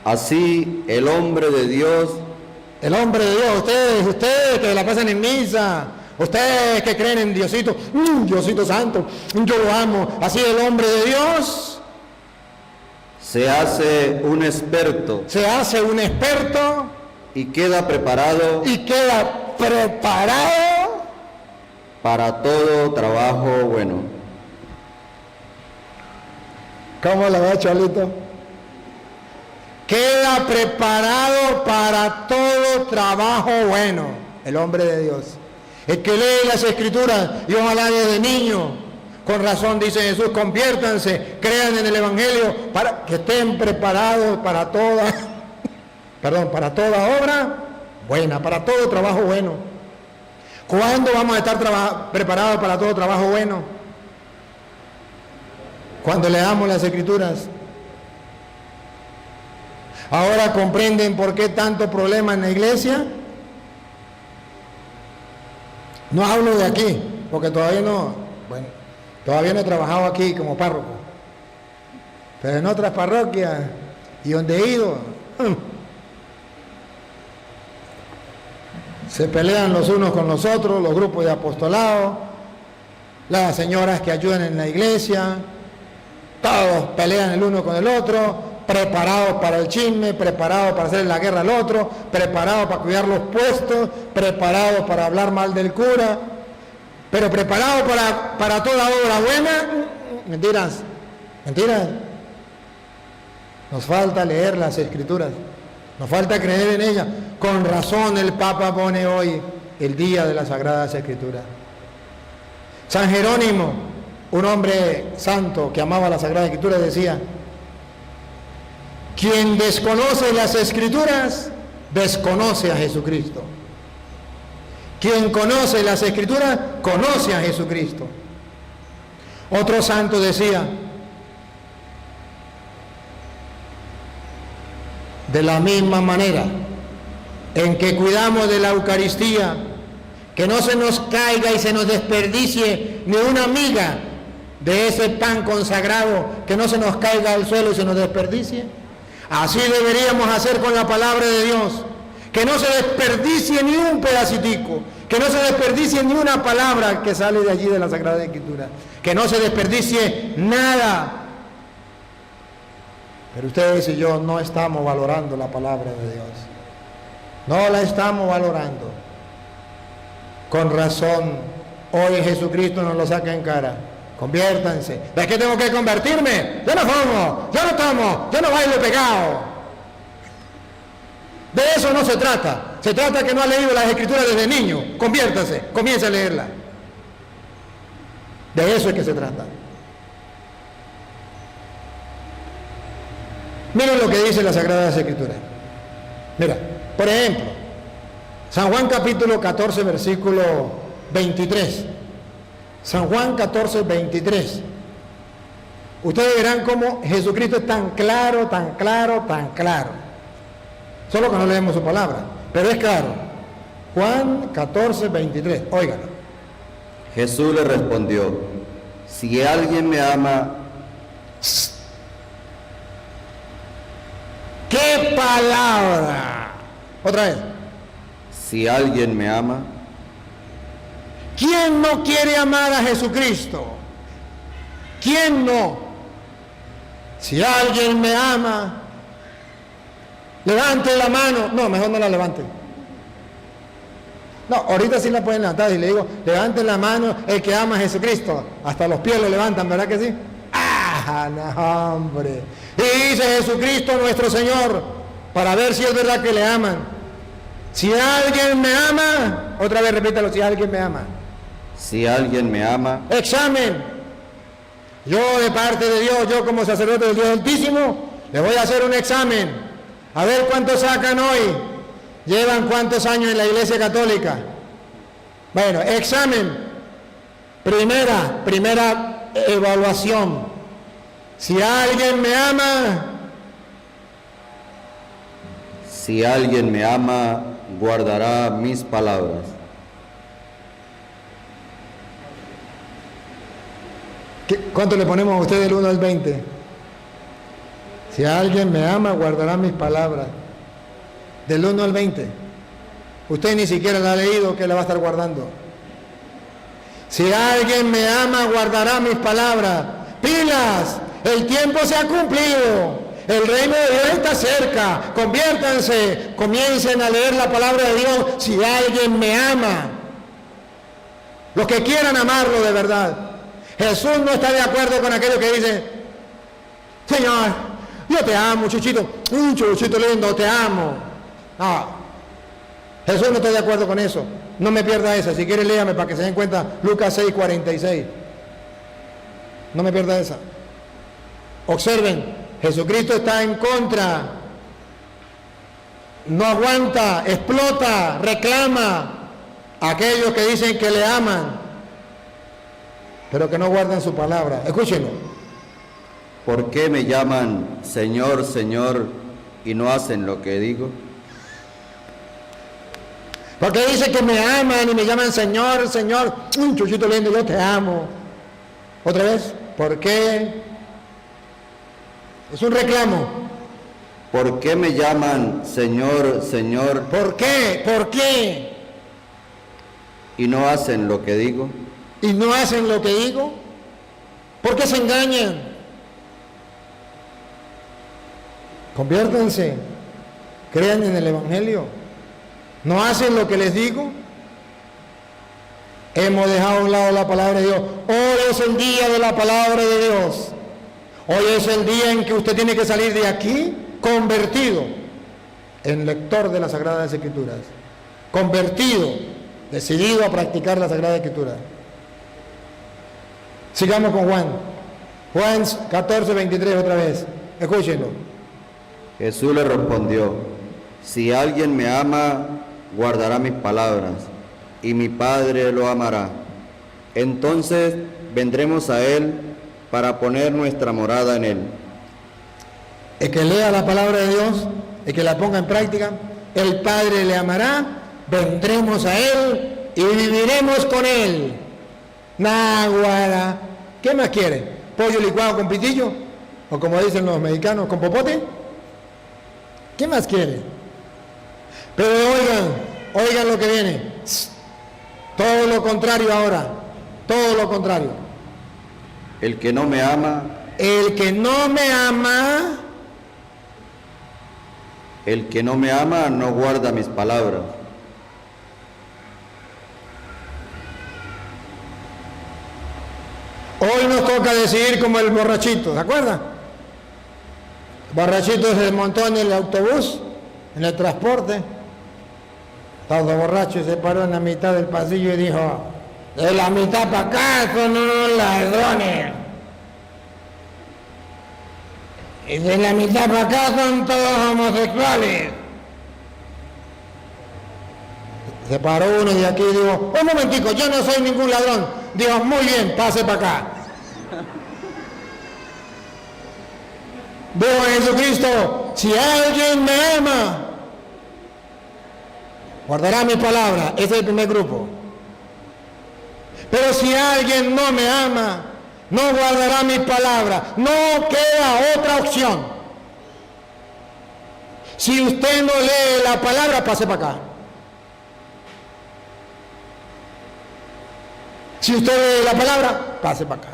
Así el hombre de Dios. El hombre de Dios, ustedes que la pasan en misa, ustedes que creen en Diosito, Diosito Santo, yo lo amo. Así el hombre de Dios se hace un experto se hace un experto y queda preparado y queda preparado para todo trabajo bueno. ¿Cómo la ve, Cholito? Queda preparado para todo trabajo bueno, el hombre de Dios. El que lee las Escrituras y ojalá desde niño. Con razón dice Jesús, conviértanse, crean en el Evangelio para que estén preparados para para toda obra buena, para todo trabajo bueno. ¿Cuándo vamos a estar preparados para todo trabajo bueno? Cuando leamos las Escrituras. Ahora comprenden por qué tanto problema en la iglesia. No hablo de aquí, porque todavía no he trabajado aquí como párroco, pero en otras parroquias y donde he ido, se pelean los unos con los otros, los grupos de apostolado, las señoras que ayudan en la iglesia, todos pelean el uno con el otro, preparados para el chisme, preparados para hacer la guerra al otro, preparados para cuidar los puestos, preparados para hablar mal del cura. Pero preparado para toda obra buena, mentiras. Nos falta leer las Escrituras, nos falta creer en ellas. Con razón el Papa pone hoy el Día de las Sagradas Escrituras. San Jerónimo, un hombre santo que amaba las Sagradas Escrituras, decía: quien desconoce las Escrituras, desconoce a Jesucristo. Quien conoce las Escrituras, conoce a Jesucristo. Otro santo decía: de la misma manera en que cuidamos de la Eucaristía, que no se nos caiga y se nos desperdicie ni una miga de ese pan consagrado, que no se nos caiga al suelo y se nos desperdicie, así deberíamos hacer con la palabra de Dios, que no se desperdicie ni un pedacitico, que no se desperdicie ni una palabra que sale de allí de la Sagrada Escritura, que no se desperdicie nada. Pero ustedes y yo no estamos valorando la palabra de Dios, no la estamos valorando. Con razón, hoy Jesucristo nos lo saca en cara: conviértanse. ¿De qué tengo que convertirme? Yo no fumo, yo no tomo, yo no bailo pegado. De eso no se trata. Se trata que no ha leído las Escrituras desde niño. Conviértase, comience a leerla. De eso es que se trata. Miren lo que dice las Sagradas Escrituras. Mira, por ejemplo, San Juan capítulo 14, versículo 23. San Juan 14, 23. Ustedes verán cómo Jesucristo es tan claro, tan claro, tan claro. Solo que no leemos su palabra, pero es claro. Juan 14, 23. Óigalo. Jesús le respondió: si alguien me ama... ¡Qué palabra! Otra vez. Si alguien me ama... ¿Quién no quiere amar a Jesucristo? ¿Quién no? Si alguien me ama, levante la mano. No, mejor no la levante. No, ahorita sí la pueden levantar. Y le digo, levanten la mano el que ama a Jesucristo. Hasta los pies lo levantan, ¿verdad que sí? ¡Ah, no, hombre! Y dice Jesucristo nuestro Señor, para ver si es verdad que le aman: si alguien me ama, otra vez repítalo, si alguien me ama. Si alguien me ama... Examen. Yo de parte de Dios, yo como sacerdote del Dios Altísimo, le voy a hacer un examen. A ver cuántos sacan hoy. ¿Llevan cuántos años en la Iglesia Católica? Bueno, examen. Primera evaluación. Si alguien me ama... Si alguien me ama, guardará mis palabras. ¿Cuánto le ponemos a usted del 1 al 20? Si alguien me ama, guardará mis palabras. Del 1 al 20. Usted ni siquiera la ha leído, ¿qué le va a estar guardando? Si alguien me ama, guardará mis palabras. ¡Pilas! El tiempo se ha cumplido. El reino de Dios está cerca. Conviértanse, comiencen a leer la palabra de Dios. Si alguien me ama, los que quieran amarlo de verdad. Jesús no está de acuerdo con aquellos que dicen: Señor, yo te amo, Chuchito. Chuchito lindo, te amo. No, Jesús no está de acuerdo con eso. No me pierda esa. Si quiere, léame para que se den cuenta. Lucas 6:46. No me pierda esa. Observen, Jesucristo está en contra. No aguanta, explota, reclama a aquellos que dicen que le aman, pero que no guardan su palabra. Escúchenlo. ¿Por qué me llaman Señor, Señor, y no hacen lo que digo? Porque dicen que me aman y me llaman Señor, Señor. Chuchito lindo, yo te amo. Otra vez, ¿por qué? Es un reclamo. ¿Por qué me llaman Señor, Señor? ¿Por qué? ¿Por qué? ¿Y no hacen lo que digo? ¿Y no hacen lo que digo? ¿Por qué se engañan? Conviértanse, crean en el Evangelio. ¿No hacen lo que les digo? Hemos dejado a un lado la palabra de Dios. Hoy es el día de la palabra de Dios. Hoy es el día en que usted tiene que salir de aquí convertido en lector de las Sagradas Escrituras. Convertido, decidido a practicar la Sagrada Escritura. Sigamos con Juan. Juan 14:23 otra vez. Escúchenlo. Jesús le respondió: si alguien me ama, guardará mis palabras, y mi Padre lo amará. Entonces vendremos a él para poner nuestra morada en él. El que lea la palabra de Dios, el que la ponga en práctica, el Padre le amará, vendremos a él y viviremos con él. Naguara. ¿Qué más quiere? ¿Pollo licuado con pitillo? O como dicen los mexicanos, ¿con popote? ¿Qué más quiere? Pero oigan lo que viene. Todo lo contrario ahora. Todo lo contrario. El que no me ama. El que no me ama. El que no me ama no guarda mis palabras. Hoy nos toca decidir como el borrachito, ¿se acuerdan? El borrachito se desmontó en el autobús, en el transporte, todo borracho, y se paró en la mitad del pasillo y dijo: de la mitad para acá son unos ladrones, y de la mitad para acá son todos homosexuales. Se paró uno de aquí y dijo: un momentico, yo no soy ningún ladrón. Dijo: muy bien, pase para acá. Dijo Jesucristo: si alguien me ama, guardará mi palabra. Ese es el primer grupo. Pero si alguien no me ama, no guardará mi palabra. No queda otra opción. Si usted no lee la palabra, pase para acá. Si usted lee la palabra, pase para acá.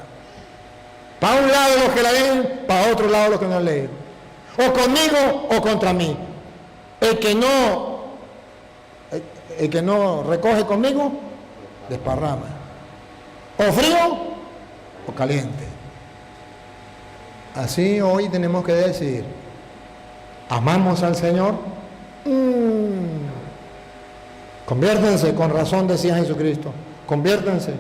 Para un lado los que la leen, para otro lado los que no la leen. O conmigo o contra mí. El que no recoge conmigo, desparrama. O frío o caliente. Así hoy tenemos que decir: ¿amamos al Señor? Conviértanse, con razón decía Jesucristo. Conviértanse,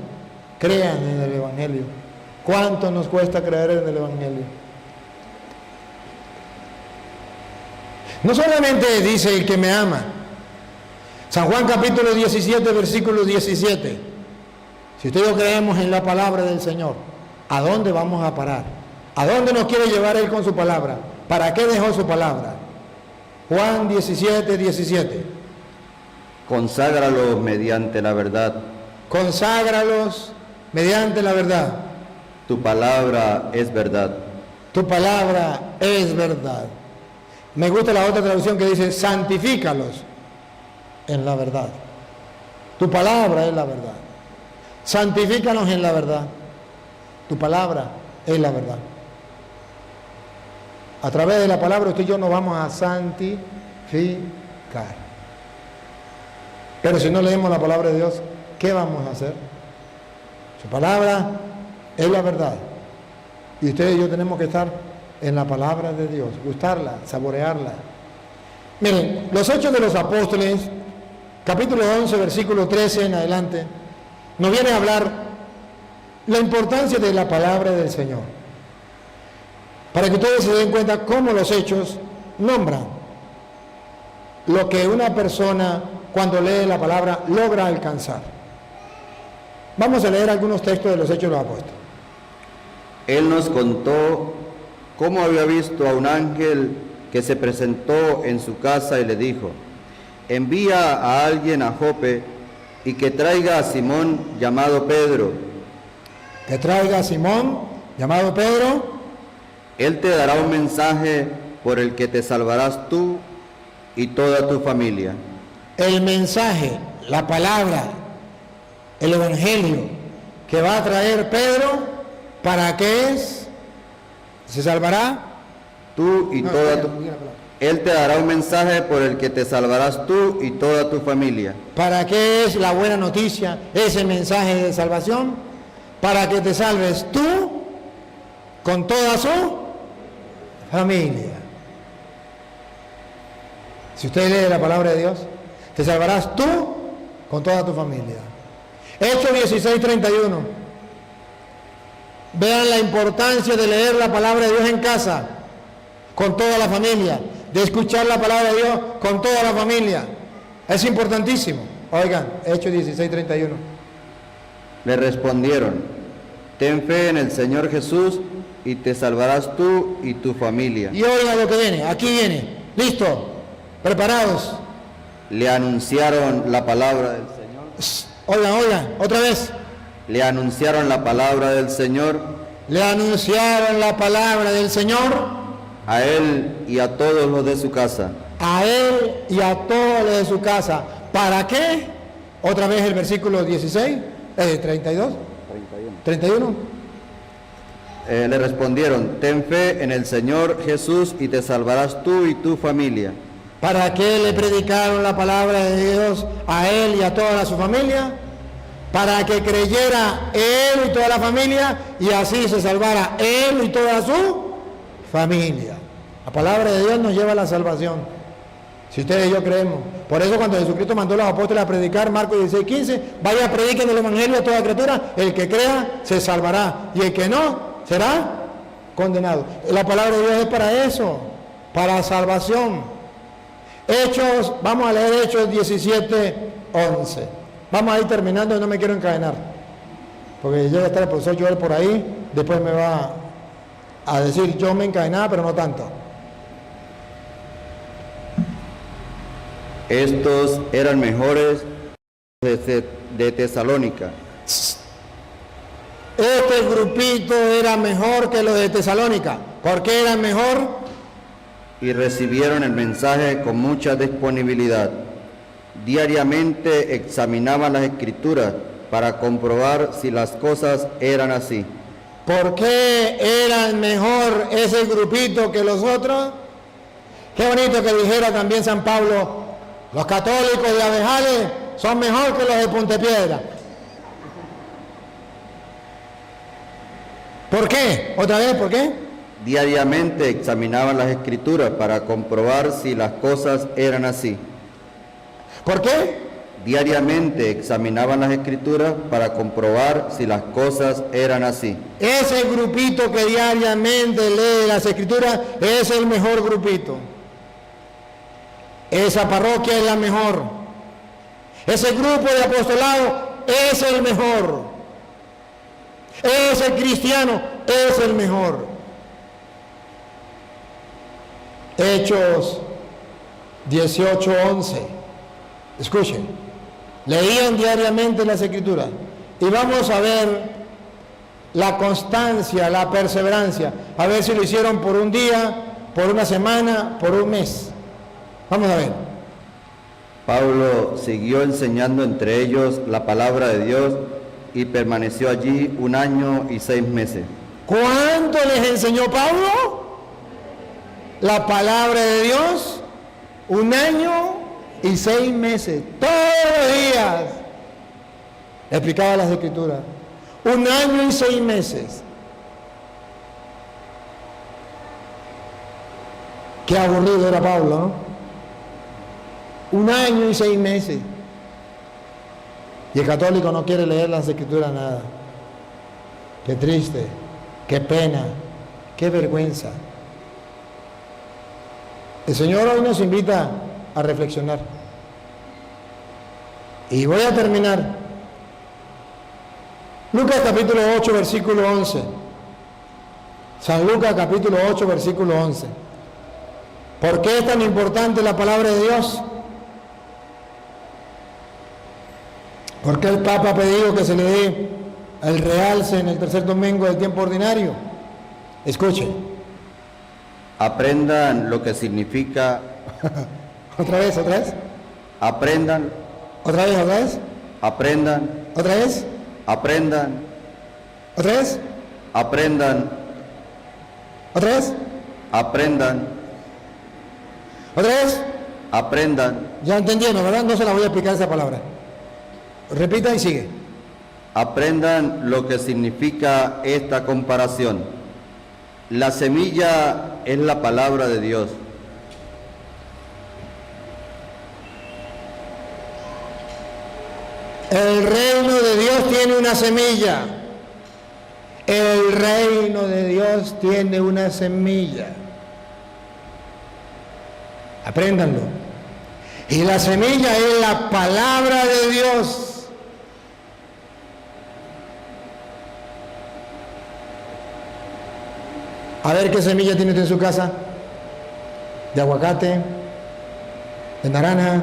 crean en el Evangelio. ¿Cuánto nos cuesta creer en el Evangelio? No solamente dice el que me ama. San Juan capítulo 17, versículo 17. Si usted y yo creemos en la palabra del Señor, ¿a dónde vamos a parar? ¿A dónde nos quiere llevar Él con su palabra? ¿Para qué dejó su palabra? Juan 17, 17. Conságralos mediante la verdad. Conságralos mediante la verdad. Tu palabra es verdad. Tu palabra es verdad. Me gusta la otra traducción que dice: santifícalos en la verdad. Tu palabra es la verdad. Santifícalos en la verdad. Tu palabra es la verdad. A través de la palabra usted y yo nos vamos a santificar. Pero si no leemos la palabra de Dios, ¿qué vamos a hacer? Su palabra es la verdad. Y usted y yo tenemos que estar en la palabra de Dios, gustarla, saborearla. Miren, los Hechos de los Apóstoles, capítulo 11, versículo 13 en adelante, nos viene a hablar la importancia de la palabra del Señor. Para que ustedes se den cuenta cómo los Hechos nombran lo que una persona cuando lee la palabra logra alcanzar. Vamos a leer algunos textos de los Hechos de los Apóstoles. Él nos contó cómo había visto a un ángel que se presentó en su casa y le dijo: envía a alguien a Jope y que traiga a Simón llamado Pedro. Que traiga a Simón llamado Pedro. Él te dará un mensaje por el que te salvarás tú y toda tu familia. El mensaje, la palabra, el evangelio que va a traer Pedro, ¿para qué es? ¿Se salvará? Tú y toda tu... Él te dará un mensaje por el que te salvarás tú y toda tu familia. ¿Para qué es la buena noticia, ese mensaje de salvación? Para que te salves tú con toda su familia. Si usted lee la palabra de Dios, te salvarás tú con toda tu familia. Hechos 16:31. Vean la importancia de leer la palabra de Dios en casa, con toda la familia, de escuchar la palabra de Dios con toda la familia. Es importantísimo. Oigan, Hechos 16:31. Le respondieron: ten fe en el Señor Jesús y te salvarás tú y tu familia. Y oigan lo que viene, aquí viene, listo, preparados. Le anunciaron la palabra del Señor. Oigan, otra vez. Le anunciaron la palabra del Señor. Le anunciaron la palabra del Señor. A él y a todos los de su casa. A él y a todos los de su casa. ¿Para qué? Otra vez el versículo 16, 32. 31. Le respondieron: ten fe en el Señor Jesús y te salvarás tú y tu familia. ¿Para qué le predicaron la palabra de Dios a él y a toda su familia? Para que creyera él y toda la familia y así se salvara él y toda su familia. La palabra de Dios nos lleva a la salvación. Si ustedes y yo creemos. Por eso cuando Jesucristo mandó a los apóstoles a predicar, Marcos 16:15, vaya, prediquen el evangelio a toda criatura, el que crea se salvará y el que no será condenado. La palabra de Dios es para eso, para salvación. Hechos, vamos a leer Hechos 17:11. Vamos a ir terminando y no me quiero encadenar, porque llega a estar el profesor Joel por ahí, después me va a decir yo me encadenaba, pero no tanto. Estos eran mejores de Tesalónica. Este grupito era mejor que los de Tesalónica. ¿Por qué eran mejor? Y recibieron el mensaje con mucha disponibilidad. Diariamente examinaban las Escrituras para comprobar si las cosas eran así. ¿Por qué eran mejor ese grupito que los otros? Qué bonito que dijera también San Pablo: los católicos de Abejales son mejor que los de Pontepiedra. ¿Por qué? ¿Otra vez? ¿Por qué? Diariamente examinaban las Escrituras para comprobar si las cosas eran así. ¿Por qué? Diariamente examinaban las Escrituras para comprobar si las cosas eran así. Ese grupito que diariamente lee las Escrituras es el mejor grupito. Esa parroquia es la mejor. Ese grupo de apostolado es el mejor. Ese cristiano es el mejor. Hechos 18:11. Escuchen. Leían diariamente las Escrituras. Y vamos a ver la constancia, la perseverancia. A ver si lo hicieron por un día, por una semana, por un mes. Vamos a ver. Pablo siguió enseñando entre ellos la palabra de Dios y permaneció allí 1 año y 6 meses. ¿Cuánto les enseñó Pablo? la palabra de Dios 1 año y 6 meses, todos los días. Le explicaba las Escrituras. 1 año y 6 meses. Qué aburrido era Pablo, ¿no? 1 año y 6 meses. Y el católico no quiere leer las Escrituras nada. Qué triste, qué pena, qué vergüenza. El Señor hoy nos invita a reflexionar. Y voy a terminar. Lucas capítulo 8, versículo 11. San Lucas capítulo 8, versículo 11. ¿Por qué es tan importante la palabra de Dios? ¿Por qué el Papa ha pedido que se le dé el realce en el tercer domingo del tiempo ordinario? Escuchen. Aprendan lo que significa. Otra vez. Aprendan. Otra vez. Aprendan. Otra vez. Aprendan. Otra vez. Aprendan. Otra vez. Aprendan. Otra vez. Aprendan. Ya entendieron, ¿verdad? No se la voy a explicar esa palabra. Repita y sigue. Aprendan lo que significa esta comparación. La semilla es la palabra de Dios. El reino de Dios tiene una semilla. El reino de Dios tiene una semilla. Apréndanlo. Y la semilla es la palabra de Dios. A ver qué semilla tiene usted en su casa. De aguacate, de naranja,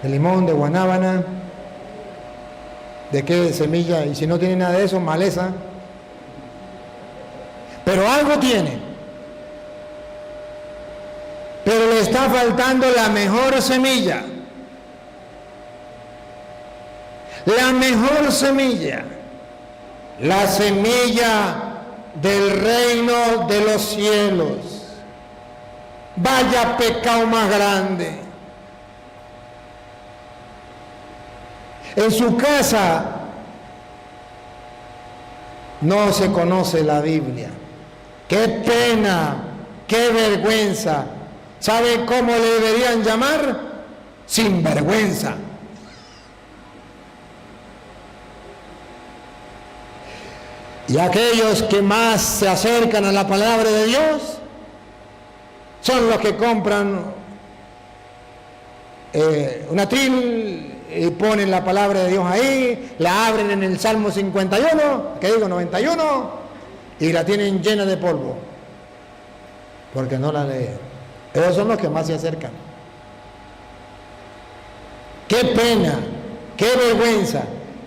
de limón, de guanábana. ¿De qué semilla? Y si no tiene nada de eso, maleza. Pero algo tiene. Pero le está faltando la mejor semilla. La mejor semilla. La semilla del reino de los cielos. Vaya pecado más grande. En su casa no se conoce la Biblia. ¡Qué pena! ¡Qué vergüenza! ¿Sabe cómo le deberían llamar? Sinvergüenza. Y aquellos que más se acercan a la palabra de Dios son los que compran una tril y ponen la palabra de Dios ahí, la abren en el Salmo 51, que digo 91, y la tienen llena de polvo, porque no la leen. Esos son los que más se acercan. ¡Qué pena! ¡Qué vergüenza!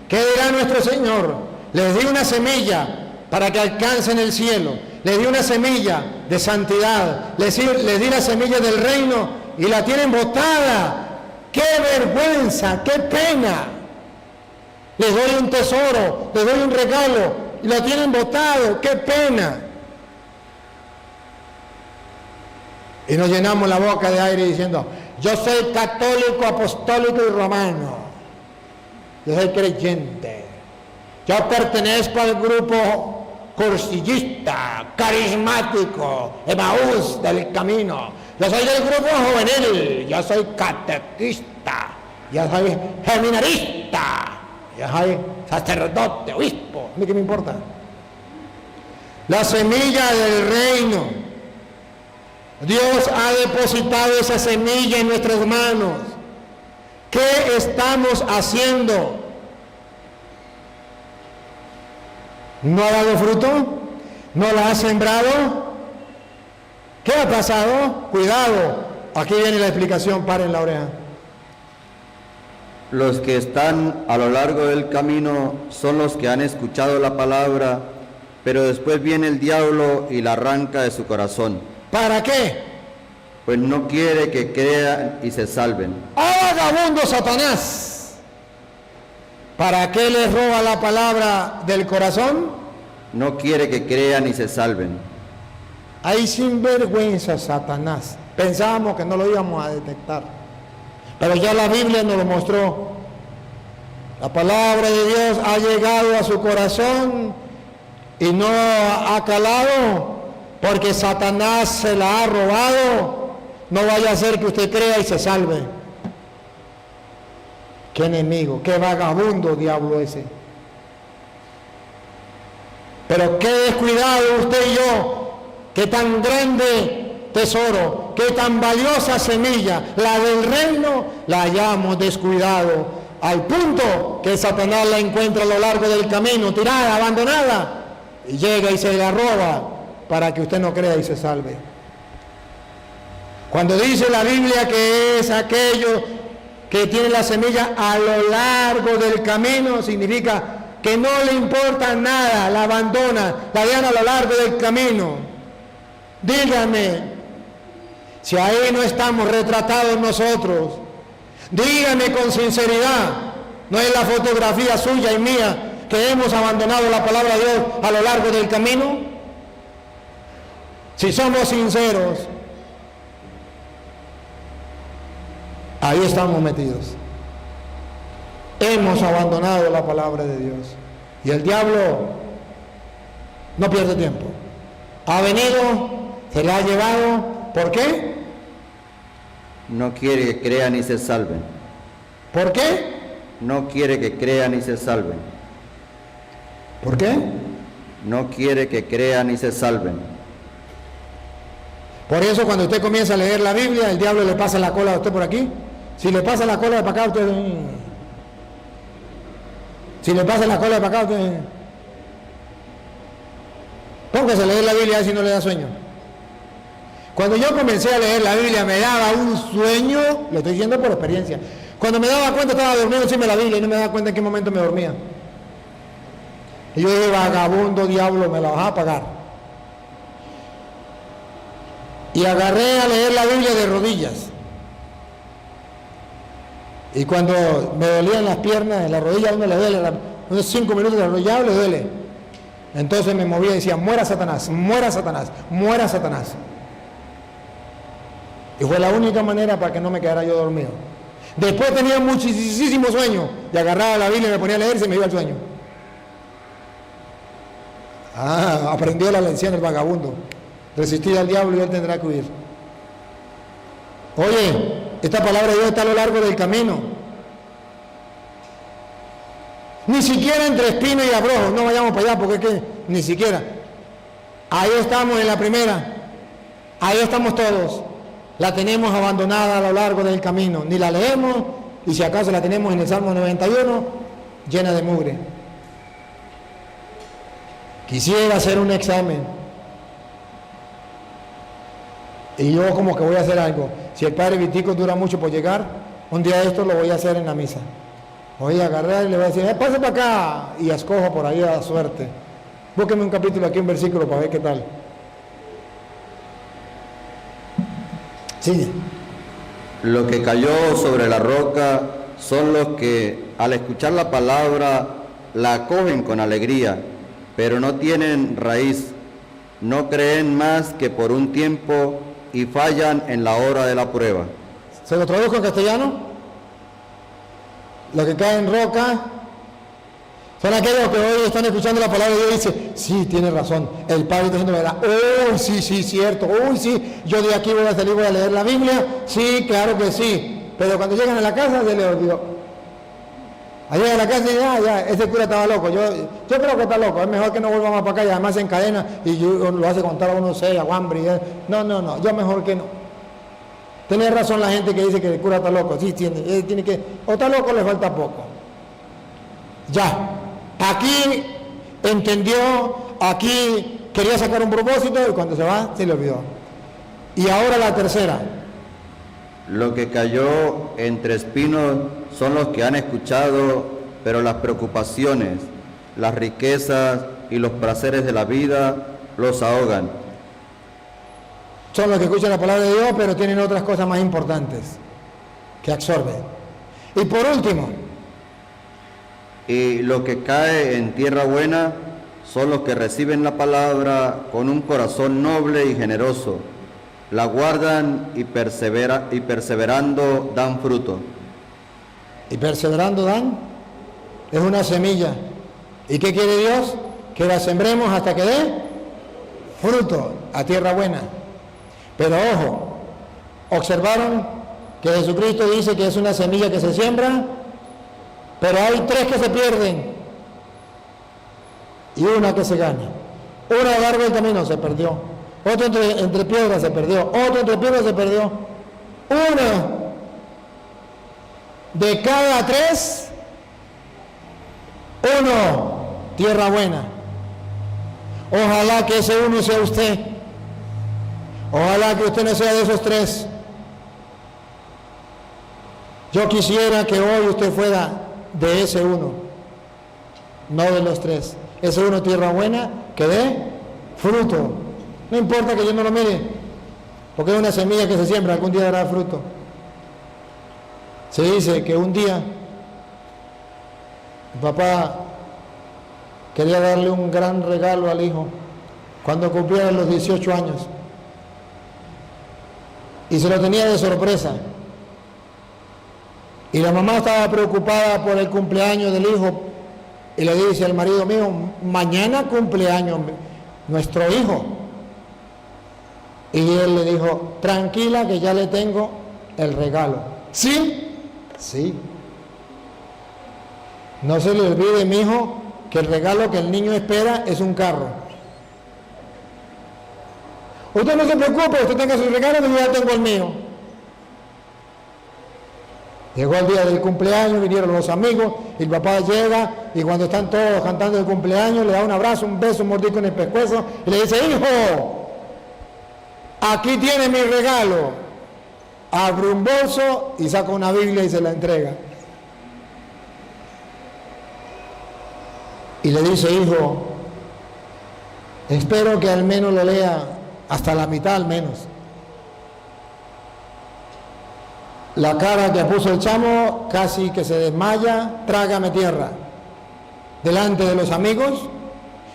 ¿Qué dirá nuestro Señor? Les di una semilla para que alcancen el cielo. Les di una semilla de santidad. Les di la semilla del reino y la tienen botada. ¡Qué vergüenza! ¡Qué pena! Les doy un tesoro, les doy un regalo y la tienen botado. ¡Qué pena! Y nos llenamos la boca de aire diciendo: yo soy católico, apostólico y romano. Yo soy creyente. Yo pertenezco al grupo cursillista, carismático, Emaús del camino. Yo soy del grupo juvenil. Yo soy catequista. Yo soy seminarista. Yo soy sacerdote, obispo. ¿A mí qué me importa? La semilla del reino. Dios ha depositado esa semilla en nuestras manos. ¿Qué estamos haciendo? ¿No ha dado fruto? ¿No la ha sembrado? ¿Qué ha pasado? Cuidado, aquí viene la explicación, paren la oreja. Los que están a lo largo del camino son los que han escuchado la palabra, pero después viene el diablo y la arranca de su corazón. ¿Para qué? Pues no quiere que crean y se salven. ¡Oh, vagabundo Satanás! ¿Para qué les roba la palabra del corazón? No quiere que crean y se salven. Hay sinvergüenza Satanás. Pensábamos que no lo íbamos a detectar, pero ya la Biblia nos lo mostró. La palabra de Dios ha llegado a su corazón y no ha calado, porque Satanás se la ha robado. No vaya a ser que usted crea y se salve. Qué enemigo, qué vagabundo diablo ese. Pero qué descuidado usted y yo, qué tan grande tesoro, qué tan valiosa semilla, la del reino, la hayamos descuidado, al punto que Satanás la encuentra a lo largo del camino, tirada, abandonada, y llega y se la roba para que usted no crea y se salve. Cuando dice la Biblia que es aquello que tiene la semilla a lo largo del camino, significa que no le importa nada, la abandona, la dejan a lo largo del camino. Dígame, si ahí no estamos retratados nosotros, dígame con sinceridad, no es la fotografía suya y mía que hemos abandonado la palabra de Dios a lo largo del camino. Si somos sinceros, ahí estamos metidos. Hemos abandonado la palabra de Dios. Y el diablo no pierde tiempo. Ha venido, se la ha llevado. ¿Por qué? No quiere que crean y se salven. ¿Por qué? No quiere que crean y se salven. ¿Por qué? No quiere que crean y se salven. Por eso cuando usted comienza a leer la Biblia, el diablo le pasa la cola a usted por aquí. Si le pasa la cola de para acá, usted... Si le pasa la cola de para acá, usted... Póngase a leer la Biblia si no le da sueño. Cuando yo comencé a leer la Biblia me daba un sueño, lo estoy diciendo por experiencia. Cuando me daba cuenta estaba dormido encima de la Biblia y no me daba cuenta en qué momento me dormía. Y yo dije, vagabundo, diablo, me la vas a pagar. Y agarré a leer la Biblia de rodillas. Y cuando me dolían las piernas, en la rodilla, a uno le duele, unos 5 minutos de arrollado le duele. Entonces me movía y decía, muera Satanás, muera Satanás, muera Satanás. Y fue la única manera para que no me quedara yo dormido. Después tenía muchísimo sueño y agarraba la Biblia y me ponía a leer y se me iba el sueño. Aprendió la lección el vagabundo. Resistir al diablo y él tendrá que huir. Oye, esta palabra de Dios está a lo largo del camino. Ni siquiera entre espino y abrojo, no vayamos para allá porque es que ni siquiera. Ahí estamos en la primera. Ahí estamos todos. La tenemos abandonada a lo largo del camino. Ni la leemos y si acaso la tenemos en el Salmo 91 llena de mugre. Quisiera hacer un examen. Y yo como que voy a hacer algo. Si el padre Vitico dura mucho por llegar, un día de esto lo voy a hacer en la misa. Voy a agarrar y le voy a decir, pase para acá. Y escojo por ahí a la suerte. Búsqueme un capítulo aquí, un versículo para ver qué tal. Sigue. Lo que cayó sobre la roca son los que al escuchar la palabra la acogen con alegría, pero no tienen raíz, no creen más que por un tiempo y fallan en la hora de la prueba. ¿Se lo traduzco en castellano? Los que caen en roca son aquellos que hoy están escuchando la palabra de Dios y dicen, sí, tiene razón, el Padre está diciendo verdad, sí, cierto, sí, yo de aquí voy a salir, voy a leer la Biblia, sí, claro que sí, pero cuando llegan a la casa se les olvidó. Allá en la casa dicen, ya, ese cura estaba loco, yo creo que está loco, es mejor que no vuelva más para acá y además se encadena y lo hace contar a uno 6, a Wambri, no, yo mejor que no. Tiene razón la gente que dice que el cura está loco, sí, tiene que, o está loco le falta poco. Ya, aquí entendió, aquí quería sacar un propósito y cuando se va se le olvidó. Y ahora la tercera. Lo que cayó entre espinos son los que han escuchado, pero las preocupaciones, las riquezas y los placeres de la vida los ahogan. Son los que escuchan la palabra de Dios, pero tienen otras cosas más importantes que absorben. Y por último, y lo que cae en tierra buena son los que reciben la palabra con un corazón noble y generoso, la guardan y perseverando dan fruto. Y perseverando dan, es una semilla. ¿Y qué quiere Dios? Que la sembremos hasta que dé fruto a tierra buena. Pero ojo, observaron que Jesucristo dice que es una semilla que se siembra, pero hay 3 que se pierden y una que se gana. Una a lo largo del camino se perdió, otro entre piedras se perdió, otro entre piedras se perdió. Una de cada 3, uno, tierra buena. Ojalá que ese uno sea usted. Ojalá que usted no sea de esos 3. Yo quisiera que hoy usted fuera de ese uno, no de los 3. Ese uno, tierra buena, que dé fruto. No importa que yo no lo mire, porque es una semilla que se siembra, algún día dará fruto. Se dice que un día el papá quería darle un gran regalo al hijo cuando cumpliera los 18 años. Y se lo tenía de sorpresa. Y la mamá estaba preocupada por el cumpleaños del hijo y le dice al marido mío, mañana cumpleaños nuestro hijo. Y él le dijo, tranquila que ya le tengo el regalo. ¿Sí? Sí. No se le olvide, mi hijo, que el regalo que el niño espera es un carro. Usted no se preocupe, usted tenga su regalo, que yo ya tengo el mío. Llegó el día del cumpleaños, vinieron los amigos, y el papá llega, y cuando están todos cantando el cumpleaños, le da un abrazo, un beso, un mordisco en el pescuezo, y le dice, hijo, aquí tiene mi regalo. Abre un bolso y saca una Biblia y se la entrega. Y le dice, hijo, espero que al menos lo lea hasta la mitad al menos. La cara que puso el chamo casi que se desmaya, trágame tierra. Delante de los amigos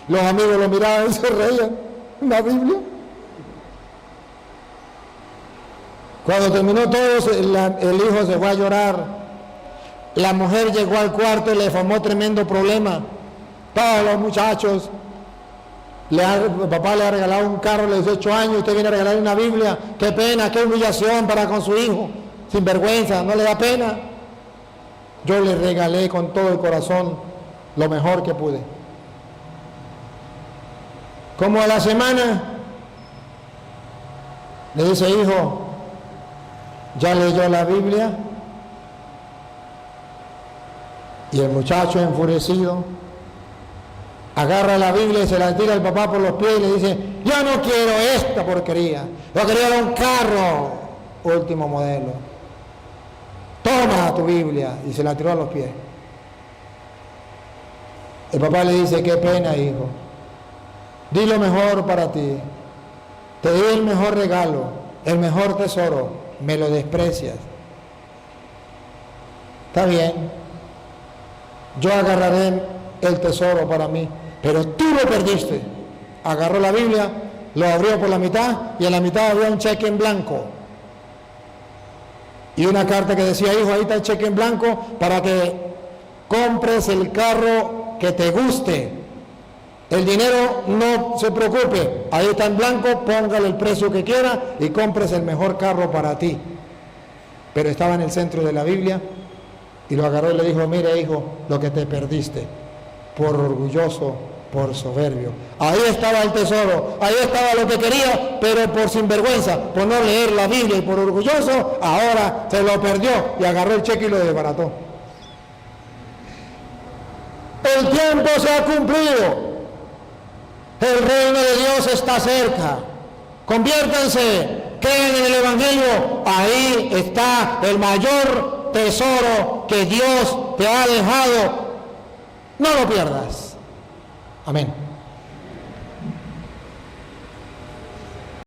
lo miraban y se reían. ¿La Biblia? Cuando terminó todo, el hijo se fue a llorar. La mujer llegó al cuarto y le formó tremendo problema. Todos los muchachos, el papá le ha regalado un carro a los 18 años, usted viene a regalarle una Biblia. Qué pena, qué humillación para con su hijo. Sin vergüenza, ¿no le da pena? Yo le regalé con todo el corazón lo mejor que pude. Como a la semana, le dice, hijo, ¿ya leyó la Biblia? Y el muchacho enfurecido agarra la Biblia y se la tira al papá por los pies y le dice, yo no quiero esta porquería, yo quería un carro último modelo. Toma tu Biblia. Y se la tiró a los pies. El papá le dice, qué pena, hijo, di lo mejor para ti, te di el mejor regalo, el mejor tesoro, me lo desprecias. Está bien, yo agarraré el tesoro para mí, pero tú lo perdiste. Agarró la Biblia, lo abrió por la mitad y en la mitad había un cheque en blanco y una carta que decía, hijo, ahí está el cheque en blanco para que compres el carro que te guste. El dinero no se preocupe, ahí está en blanco, póngale el precio que quiera y compres el mejor carro para ti. Pero estaba en el centro de la Biblia y lo agarró y le dijo, mire, hijo, lo que te perdiste por orgulloso, por soberbio. Ahí estaba el tesoro, ahí estaba lo que quería, pero por sinvergüenza, por no leer la Biblia y por orgulloso, ahora se lo perdió y agarró el cheque y lo desbarató. El tiempo se ha cumplido. El reino de Dios está cerca. Conviértanse, creen en el Evangelio. Ahí está el mayor tesoro que Dios te ha dejado. No lo pierdas. Amén.